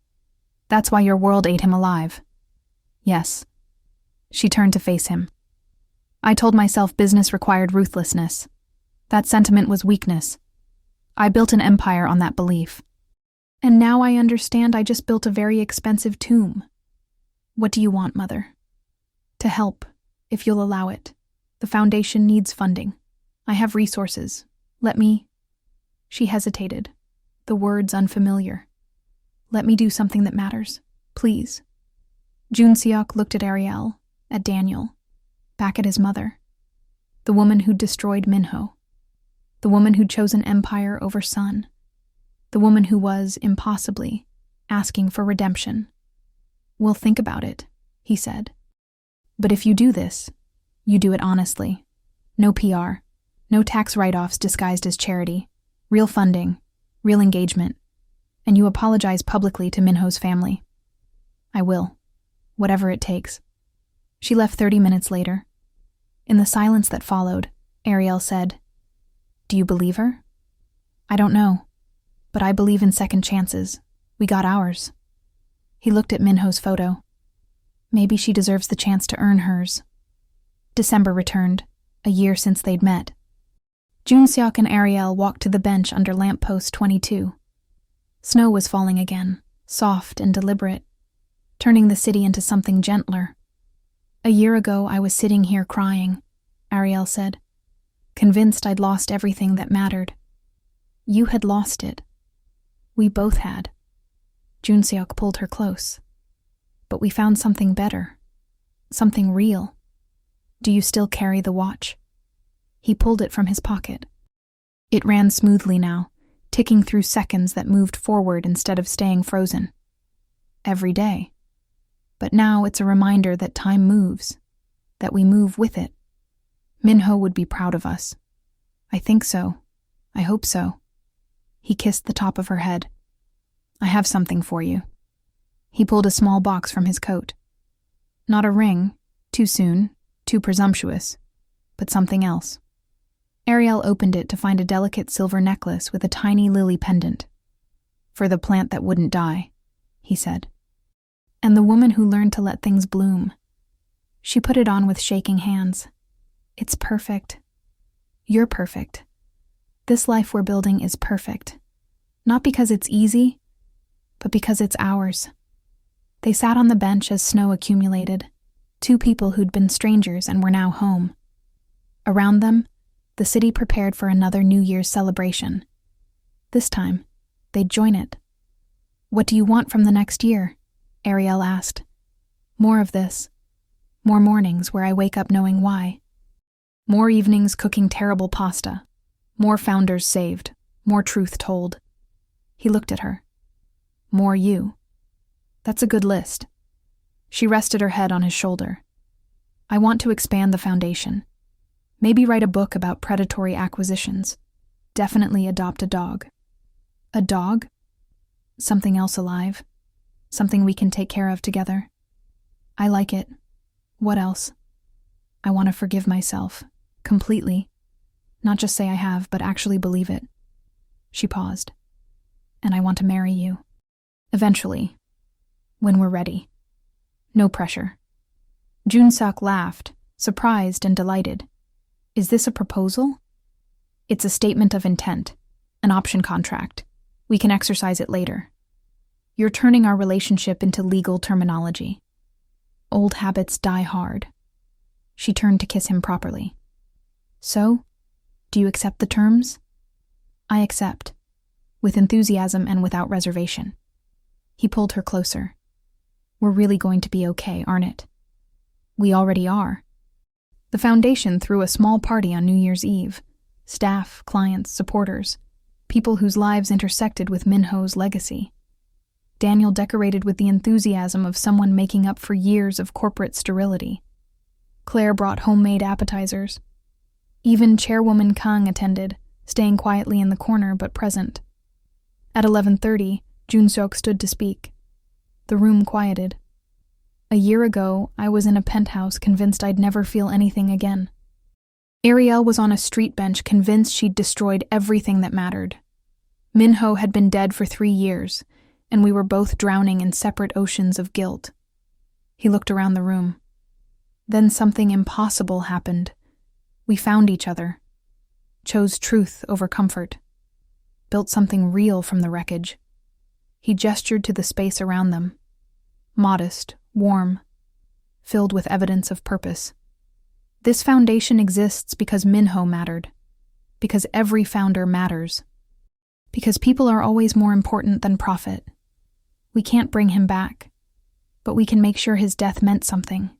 "That's why your world ate him alive." "Yes." She turned to face him. "I told myself business required ruthlessness. That sentiment was weakness. I built an empire on that belief. And now I understand I just built a very expensive tomb. What do you want, Mother?" "To help, if you'll allow it. The foundation needs funding. I have resources. Let me..." She hesitated, the words unfamiliar. "Let me do something that matters, please." Junseok looked at Ariel, at Daniel, back at his mother. The woman who'd destroyed Minho. The woman who'd chosen empire over son. The woman who was, impossibly, asking for redemption. "We'll think about it," he said. "But if you do this, you do it honestly. No PR, no tax write-offs disguised as charity, real funding, real engagement, and you apologize publicly to Minho's family." "I will. Whatever it takes." She left 30 minutes later. In the silence that followed, Ariel said, "Do you believe her?" "I don't know, but I believe in second chances. We got ours." He looked at Minho's photo. Maybe she deserves the chance to earn hers. December returned, a year since they'd met. Junseok and Ariel walked to the bench under lamppost 22. Snow was falling again, soft and deliberate, turning the city into something gentler. "A year ago I was sitting here crying," Ariel said, "convinced I'd lost everything that mattered. You had lost it. We both had." Junseok pulled her close. "But we found something better. Something real. Do you still carry the watch?" He pulled it from his pocket. It ran smoothly now, ticking through seconds that moved forward instead of staying frozen. Every day. But now it's a reminder that time moves, that we move with it. Minho would be proud of us. "I think so. I hope so." He kissed the top of her head. "I have something for you." He pulled a small box from his coat. Not a ring, too soon, too presumptuous, but something else. Ariel opened it to find a delicate silver necklace with a tiny lily pendant. "For the plant that wouldn't die," he said. "And the woman who learned to let things bloom." She put it on with shaking hands. "It's perfect. You're perfect. This life we're building is perfect. Not because it's easy, but because it's ours." They sat on the bench as snow accumulated, two people who'd been strangers and were now home. Around them, the city prepared for another New Year's celebration. This time, they'd join it. "What do you want from the next year?" Ariel asked. "More of this. More mornings where I wake up knowing why. More evenings cooking terrible pasta. More founders saved. More truth told." He looked at her. "More you. That's a good list." She rested her head on his shoulder. "I want to expand the foundation. Maybe write a book about predatory acquisitions. Definitely adopt a dog." "A dog? Something else alive. Something we can take care of together." "I like it. What else?" "I want to forgive myself. Completely. Not just say I have, but actually believe it." She paused. "And I want to marry you. Eventually. When we're ready. No pressure." Junseok laughed, surprised and delighted. "Is this a proposal?" "It's a statement of intent. An option contract. We can exercise it later. You're turning our relationship into legal terminology. Old habits die hard." She turned to kiss him properly. "So, do you accept the terms?" "I accept. With enthusiasm and without reservation." He pulled her closer. "We're really going to be okay, aren't it?" "We already are." The foundation threw a small party on New Year's Eve. Staff, clients, supporters, people whose lives intersected with Minho's legacy. Daniel decorated with the enthusiasm of someone making up for years of corporate sterility. Claire brought homemade appetizers. Even Chairwoman Kang attended, staying quietly in the corner but present. At 11:30, Junseok stood to speak. The room quieted. "A year ago, I was in a penthouse convinced I'd never feel anything again. Ariel was on a street bench convinced she'd destroyed everything that mattered. Minho had been dead for 3 years, and we were both drowning in separate oceans of guilt." He looked around the room. "Then something impossible happened. We found each other. Chose truth over comfort. Built something real from the wreckage." He gestured to the space around them. Modest, warm, filled with evidence of purpose. "This foundation exists because Minho mattered. Because every founder matters. Because people are always more important than profit. We can't bring him back. But we can make sure his death meant something.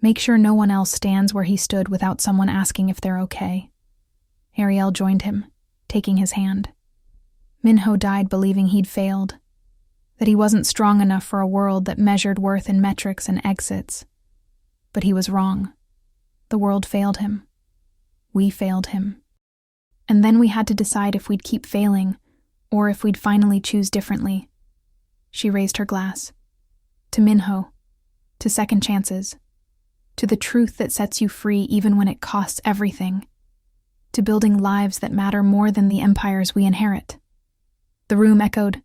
Make sure no one else stands where he stood without someone asking if they're okay. Ariel joined him, taking his hand. Minho died believing he'd failed, that he wasn't strong enough for a world that measured worth in metrics and exits. But he was wrong. The world failed him. We failed him. And then we had to decide if we'd keep failing, or if we'd finally choose differently. She raised her glass. To Minho. To second chances. To the truth that sets you free even when it costs everything. To building lives that matter more than the empires we inherit. The room echoed,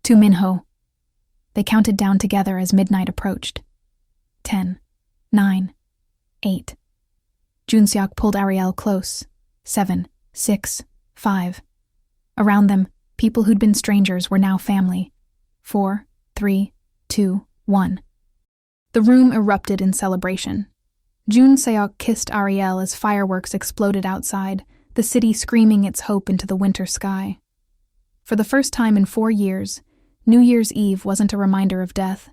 "To Minho." They counted down together as midnight approached. 10, 9, 8. Junseok pulled Ariel close. 7, 6, 5. Around them, people who'd been strangers were now family. 4, 3, 2, 1. The room erupted in celebration. Junseok kissed Ariel as fireworks exploded outside, the city screaming its hope into the winter sky. For the first time in 4 years, New Year's Eve wasn't a reminder of death.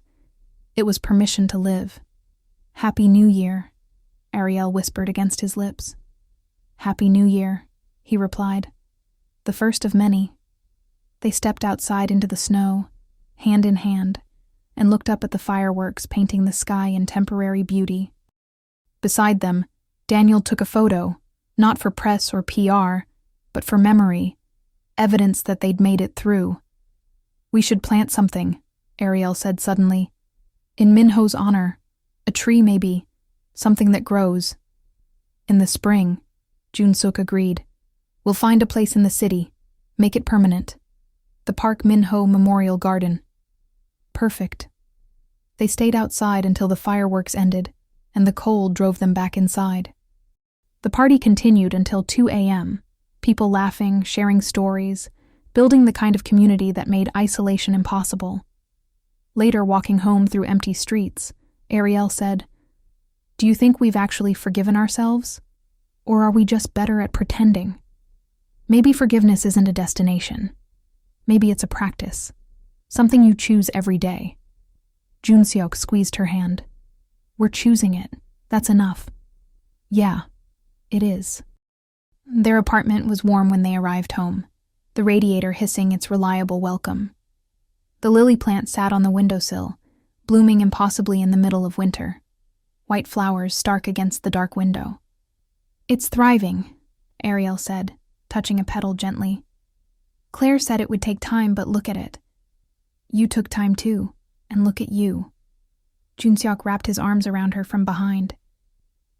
It was permission to live. "Happy New Year," Ariel whispered against his lips. "Happy New Year," he replied. The first of many. They stepped outside into the snow, hand in hand, and looked up at the fireworks painting the sky in temporary beauty. Beside them, Daniel took a photo, not for press or PR, but for memory, evidence that they'd made it through. "We should plant something," Ariel said suddenly. "In Minho's honor. A tree, maybe. Something that grows." "In the spring," Junseok agreed. "We'll find a place in the city. Make it permanent. The Park Minho Memorial Garden." "Perfect." They stayed outside until the fireworks ended, and the cold drove them back inside. The party continued until 2 a.m., people laughing, sharing stories, building the kind of community that made isolation impossible. Later, walking home through empty streets, Ariel said, "Do you think we've actually forgiven ourselves? Or are we just better at pretending? Maybe forgiveness isn't a destination. Maybe it's a practice, something you choose every day." Junseok squeezed her hand. "We're choosing it. That's enough." "Yeah, it is." Their apartment was warm when they arrived home, the radiator hissing its reliable welcome. The lily plant sat on the windowsill, blooming impossibly in the middle of winter, white flowers stark against the dark window. "It's thriving," Ariel said, touching a petal gently. "Claire said it would take time, but look at it. You took time too, and look at you." Junseok wrapped his arms around her from behind.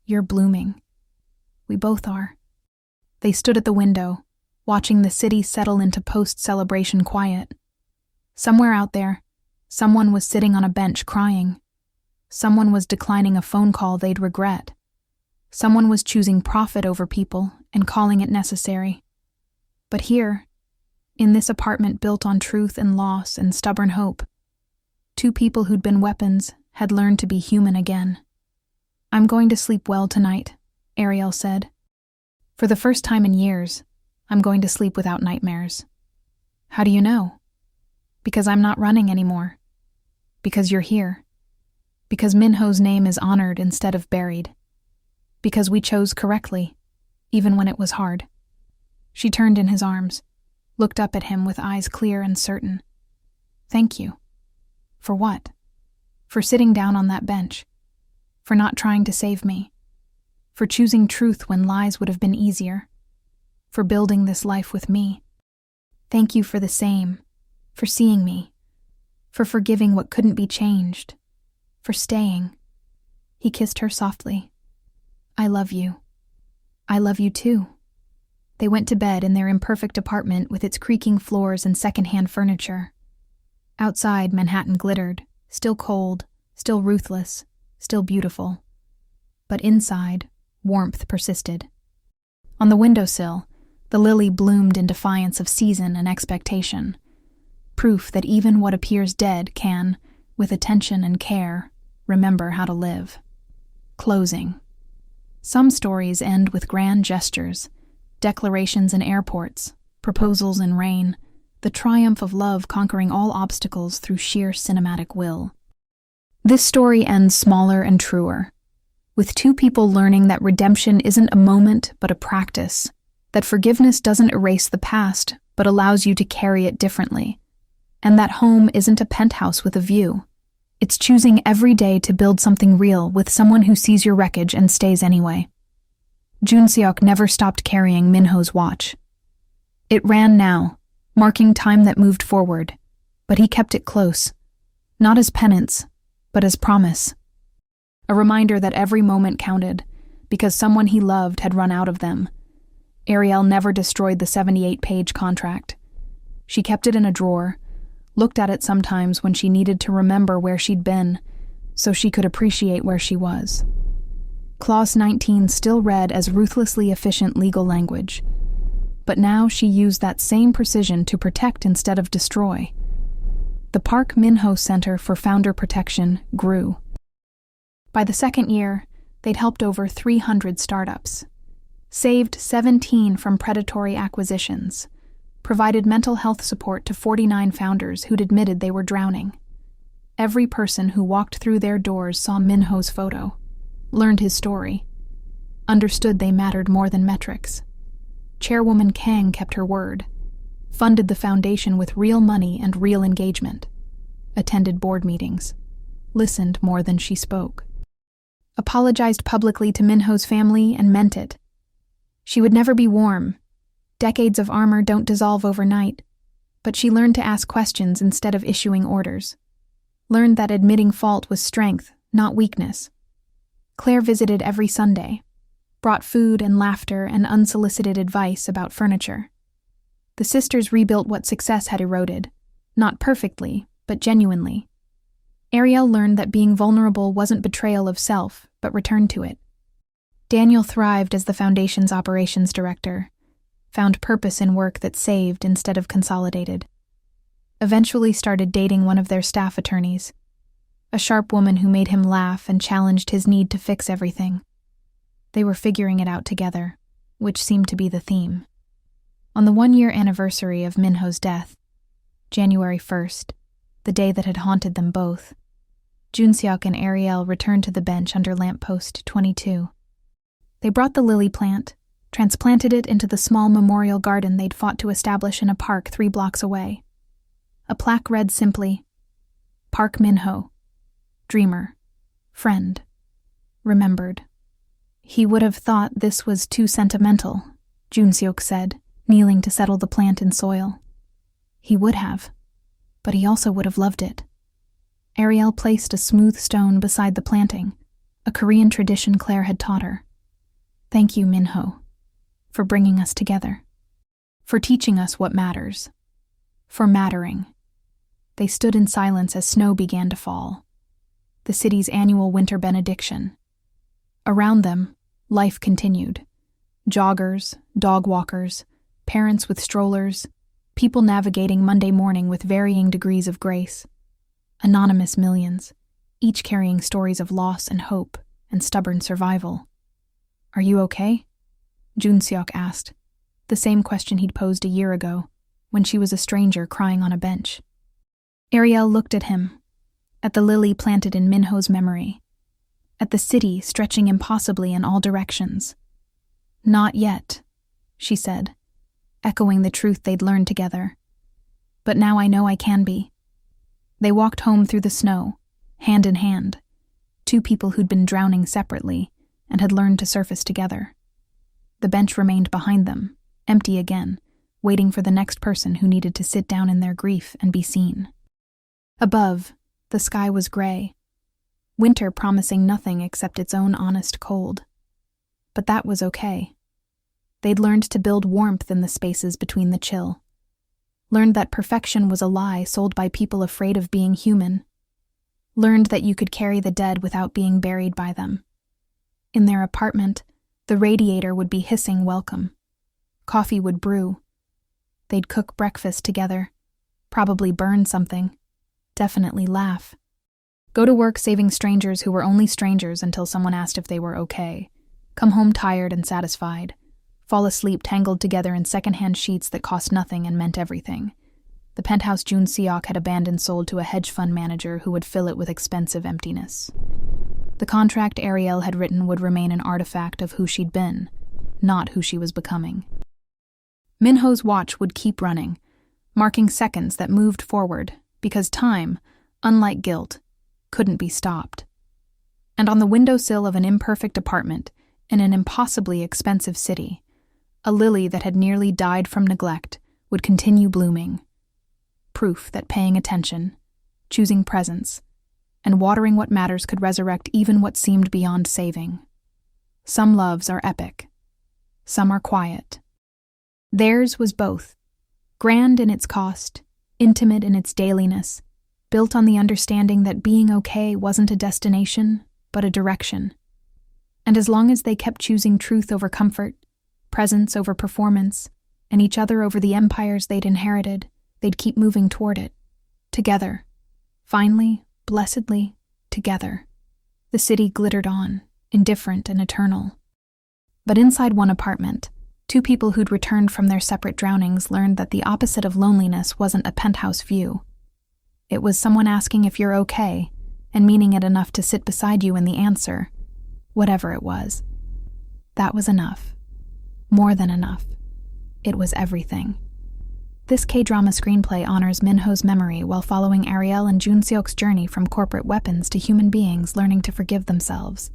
"You're blooming. We both are." They stood at the window, watching the city settle into post-celebration quiet. Somewhere out there, someone was sitting on a bench crying. Someone was declining a phone call they'd regret. Someone was choosing profit over people and calling it necessary. But here, in this apartment built on truth and loss and stubborn hope, 2 people who'd been weapons had learned to be human again. "I'm going to sleep well tonight," Ariel said. "For the first time in years, I'm going to sleep without nightmares." "How do you know?" "Because I'm not running anymore. Because you're here. Because Minho's name is honored instead of buried. Because we chose correctly, even when it was hard." She turned in his arms, looked up at him with eyes clear and certain. "Thank you." "For what?" "For sitting down on that bench. For not trying to save me. For choosing truth when lies would have been easier. For building this life with me. Thank you for the same. For seeing me. For forgiving what couldn't be changed. For staying." He kissed her softly. "I love you. I love you too." They went to bed in their imperfect apartment with its creaking floors and second-hand furniture. Outside, Manhattan glittered, still cold, still ruthless, still beautiful. But inside, warmth persisted. On the windowsill, the lily bloomed in defiance of season and expectation, proof that even what appears dead can, with attention and care, remember how to live. Closing. Some stories end with grand gestures, declarations in airports, proposals in rain, the triumph of love conquering all obstacles through sheer cinematic will. This story ends smaller and truer, with two people learning that redemption isn't a moment but a practice, that forgiveness doesn't erase the past but allows you to carry it differently, and that home isn't a penthouse with a view. It's choosing every day to build something real with someone who sees your wreckage and stays anyway. Junseok never stopped carrying Minho's watch. It ran now, marking time that moved forward, but he kept it close, not as penance, but as promise. A reminder that every moment counted, because someone he loved had run out of them. Ariel never destroyed the 78-page contract. She kept it in a drawer, looked at it sometimes when she needed to remember where she'd been, so she could appreciate where she was. Clause 19 still read as ruthlessly efficient legal language, but now she used that same precision to protect instead of destroy. The Park Minho Center for Founder Protection grew. By the second year, they'd helped over 300 startups, saved 17 from predatory acquisitions, provided mental health support to 49 founders who'd admitted they were drowning. Every person who walked through their doors saw Minho's photo, learned his story, understood they mattered more than metrics. Chairwoman Kang kept her word, funded the foundation with real money and real engagement, attended board meetings, listened more than she spoke, apologized publicly to Minho's family and meant it. She would never be warm. Decades of armor don't dissolve overnight, but she learned to ask questions instead of issuing orders, learned that admitting fault was strength, not weakness. Claire visited every Sunday, brought food and laughter and unsolicited advice about furniture. The sisters rebuilt what success had eroded, not perfectly, but genuinely. Ariel learned that being vulnerable wasn't betrayal of self, but return to it. Daniel thrived as the foundation's operations director, found purpose in work that saved instead of consolidated. Eventually started dating one of their staff attorneys, a sharp woman who made him laugh and challenged his need to fix everything. They were figuring it out together, which seemed to be the theme. On the 1-year anniversary of Minho's death, January 1st, the day that had haunted them both, Junseok and Ariel returned to the bench under lamppost 22. They brought the lily plant, transplanted it into the small memorial garden they'd fought to establish in a park 3 blocks away. A plaque read simply, Park Minho, dreamer, friend, remembered. He would have thought this was too sentimental, Junseok said, kneeling to settle the plant in soil. He would have, but he also would have loved it. Ariel placed a smooth stone beside the planting, a Korean tradition Claire had taught her. Thank you, Minho, for bringing us together, for teaching us what matters, for mattering. They stood in silence as snow began to fall, the city's annual winter benediction. Around them, life continued. Joggers, dog walkers, parents with strollers, people navigating Monday morning with varying degrees of grace. Anonymous millions, each carrying stories of loss and hope and stubborn survival. Are you okay? Junseok asked, the same question he'd posed a year ago, when she was a stranger crying on a bench. Ariel looked at him, at the lily planted in Minho's memory, at the city stretching impossibly in all directions. Not yet, she said, echoing the truth they'd learned together. But now I know I can be. They walked home through the snow, hand in hand, 2 people who'd been drowning separately and had learned to surface together. The bench remained behind them, empty again, waiting for the next person who needed to sit down in their grief and be seen. Above, the sky was gray, winter promising nothing except its own honest cold. But that was okay. They'd learned to build warmth in the spaces between the chill. Learned that perfection was a lie sold by people afraid of being human. Learned that you could carry the dead without being buried by them. In their apartment, the radiator would be hissing welcome. Coffee would brew. They'd cook breakfast together, probably burn something, definitely laugh. Go to work saving strangers who were only strangers until someone asked if they were okay. Come home tired and satisfied. Fall asleep tangled together in secondhand sheets that cost nothing and meant everything. the penthouse Jun Seok had abandoned sold to a hedge fund manager who would fill it with expensive emptiness. The contract Ariel had written would remain an artifact of who she'd been, not who she was becoming. Minho's watch would keep running, marking seconds that moved forward, because time, unlike guilt, couldn't be stopped. And on the windowsill of an imperfect apartment in an impossibly expensive city, a lily that had nearly died from neglect would continue blooming. Proof that paying attention, choosing presence, and watering what matters could resurrect even what seemed beyond saving. Some loves are epic. Some are quiet. Theirs was both. Grand in its cost, intimate in its dailiness, built on the understanding that being okay wasn't a destination, but a direction. And as long as they kept choosing truth over comfort, presence over performance, and each other over the empires they'd inherited, they'd keep moving toward it. Together. Finally, blessedly, together. The city glittered on, indifferent and eternal. But inside one apartment, two people who'd returned from their separate drownings learned that the opposite of loneliness wasn't a penthouse view. It was someone asking if you're okay, and meaning it enough to sit beside you in the answer, whatever it was. That was enough. More than enough. It was everything. This K-drama screenplay honors Minho's memory while following Ariel and Jun Seok's journey from corporate weapons to human beings learning to forgive themselves.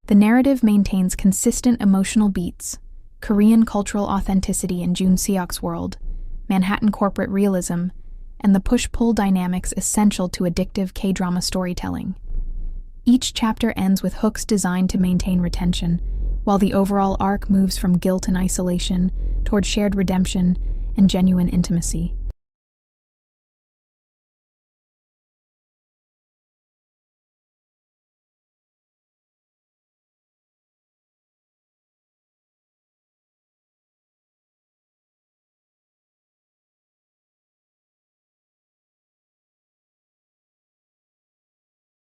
The narrative maintains consistent emotional beats, Korean cultural authenticity in Jun Seok's world, Manhattan corporate realism, and the push-pull dynamics essential to addictive K-drama storytelling. Each chapter ends with hooks designed to maintain retention, while the overall arc moves from guilt and isolation toward shared redemption and genuine intimacy.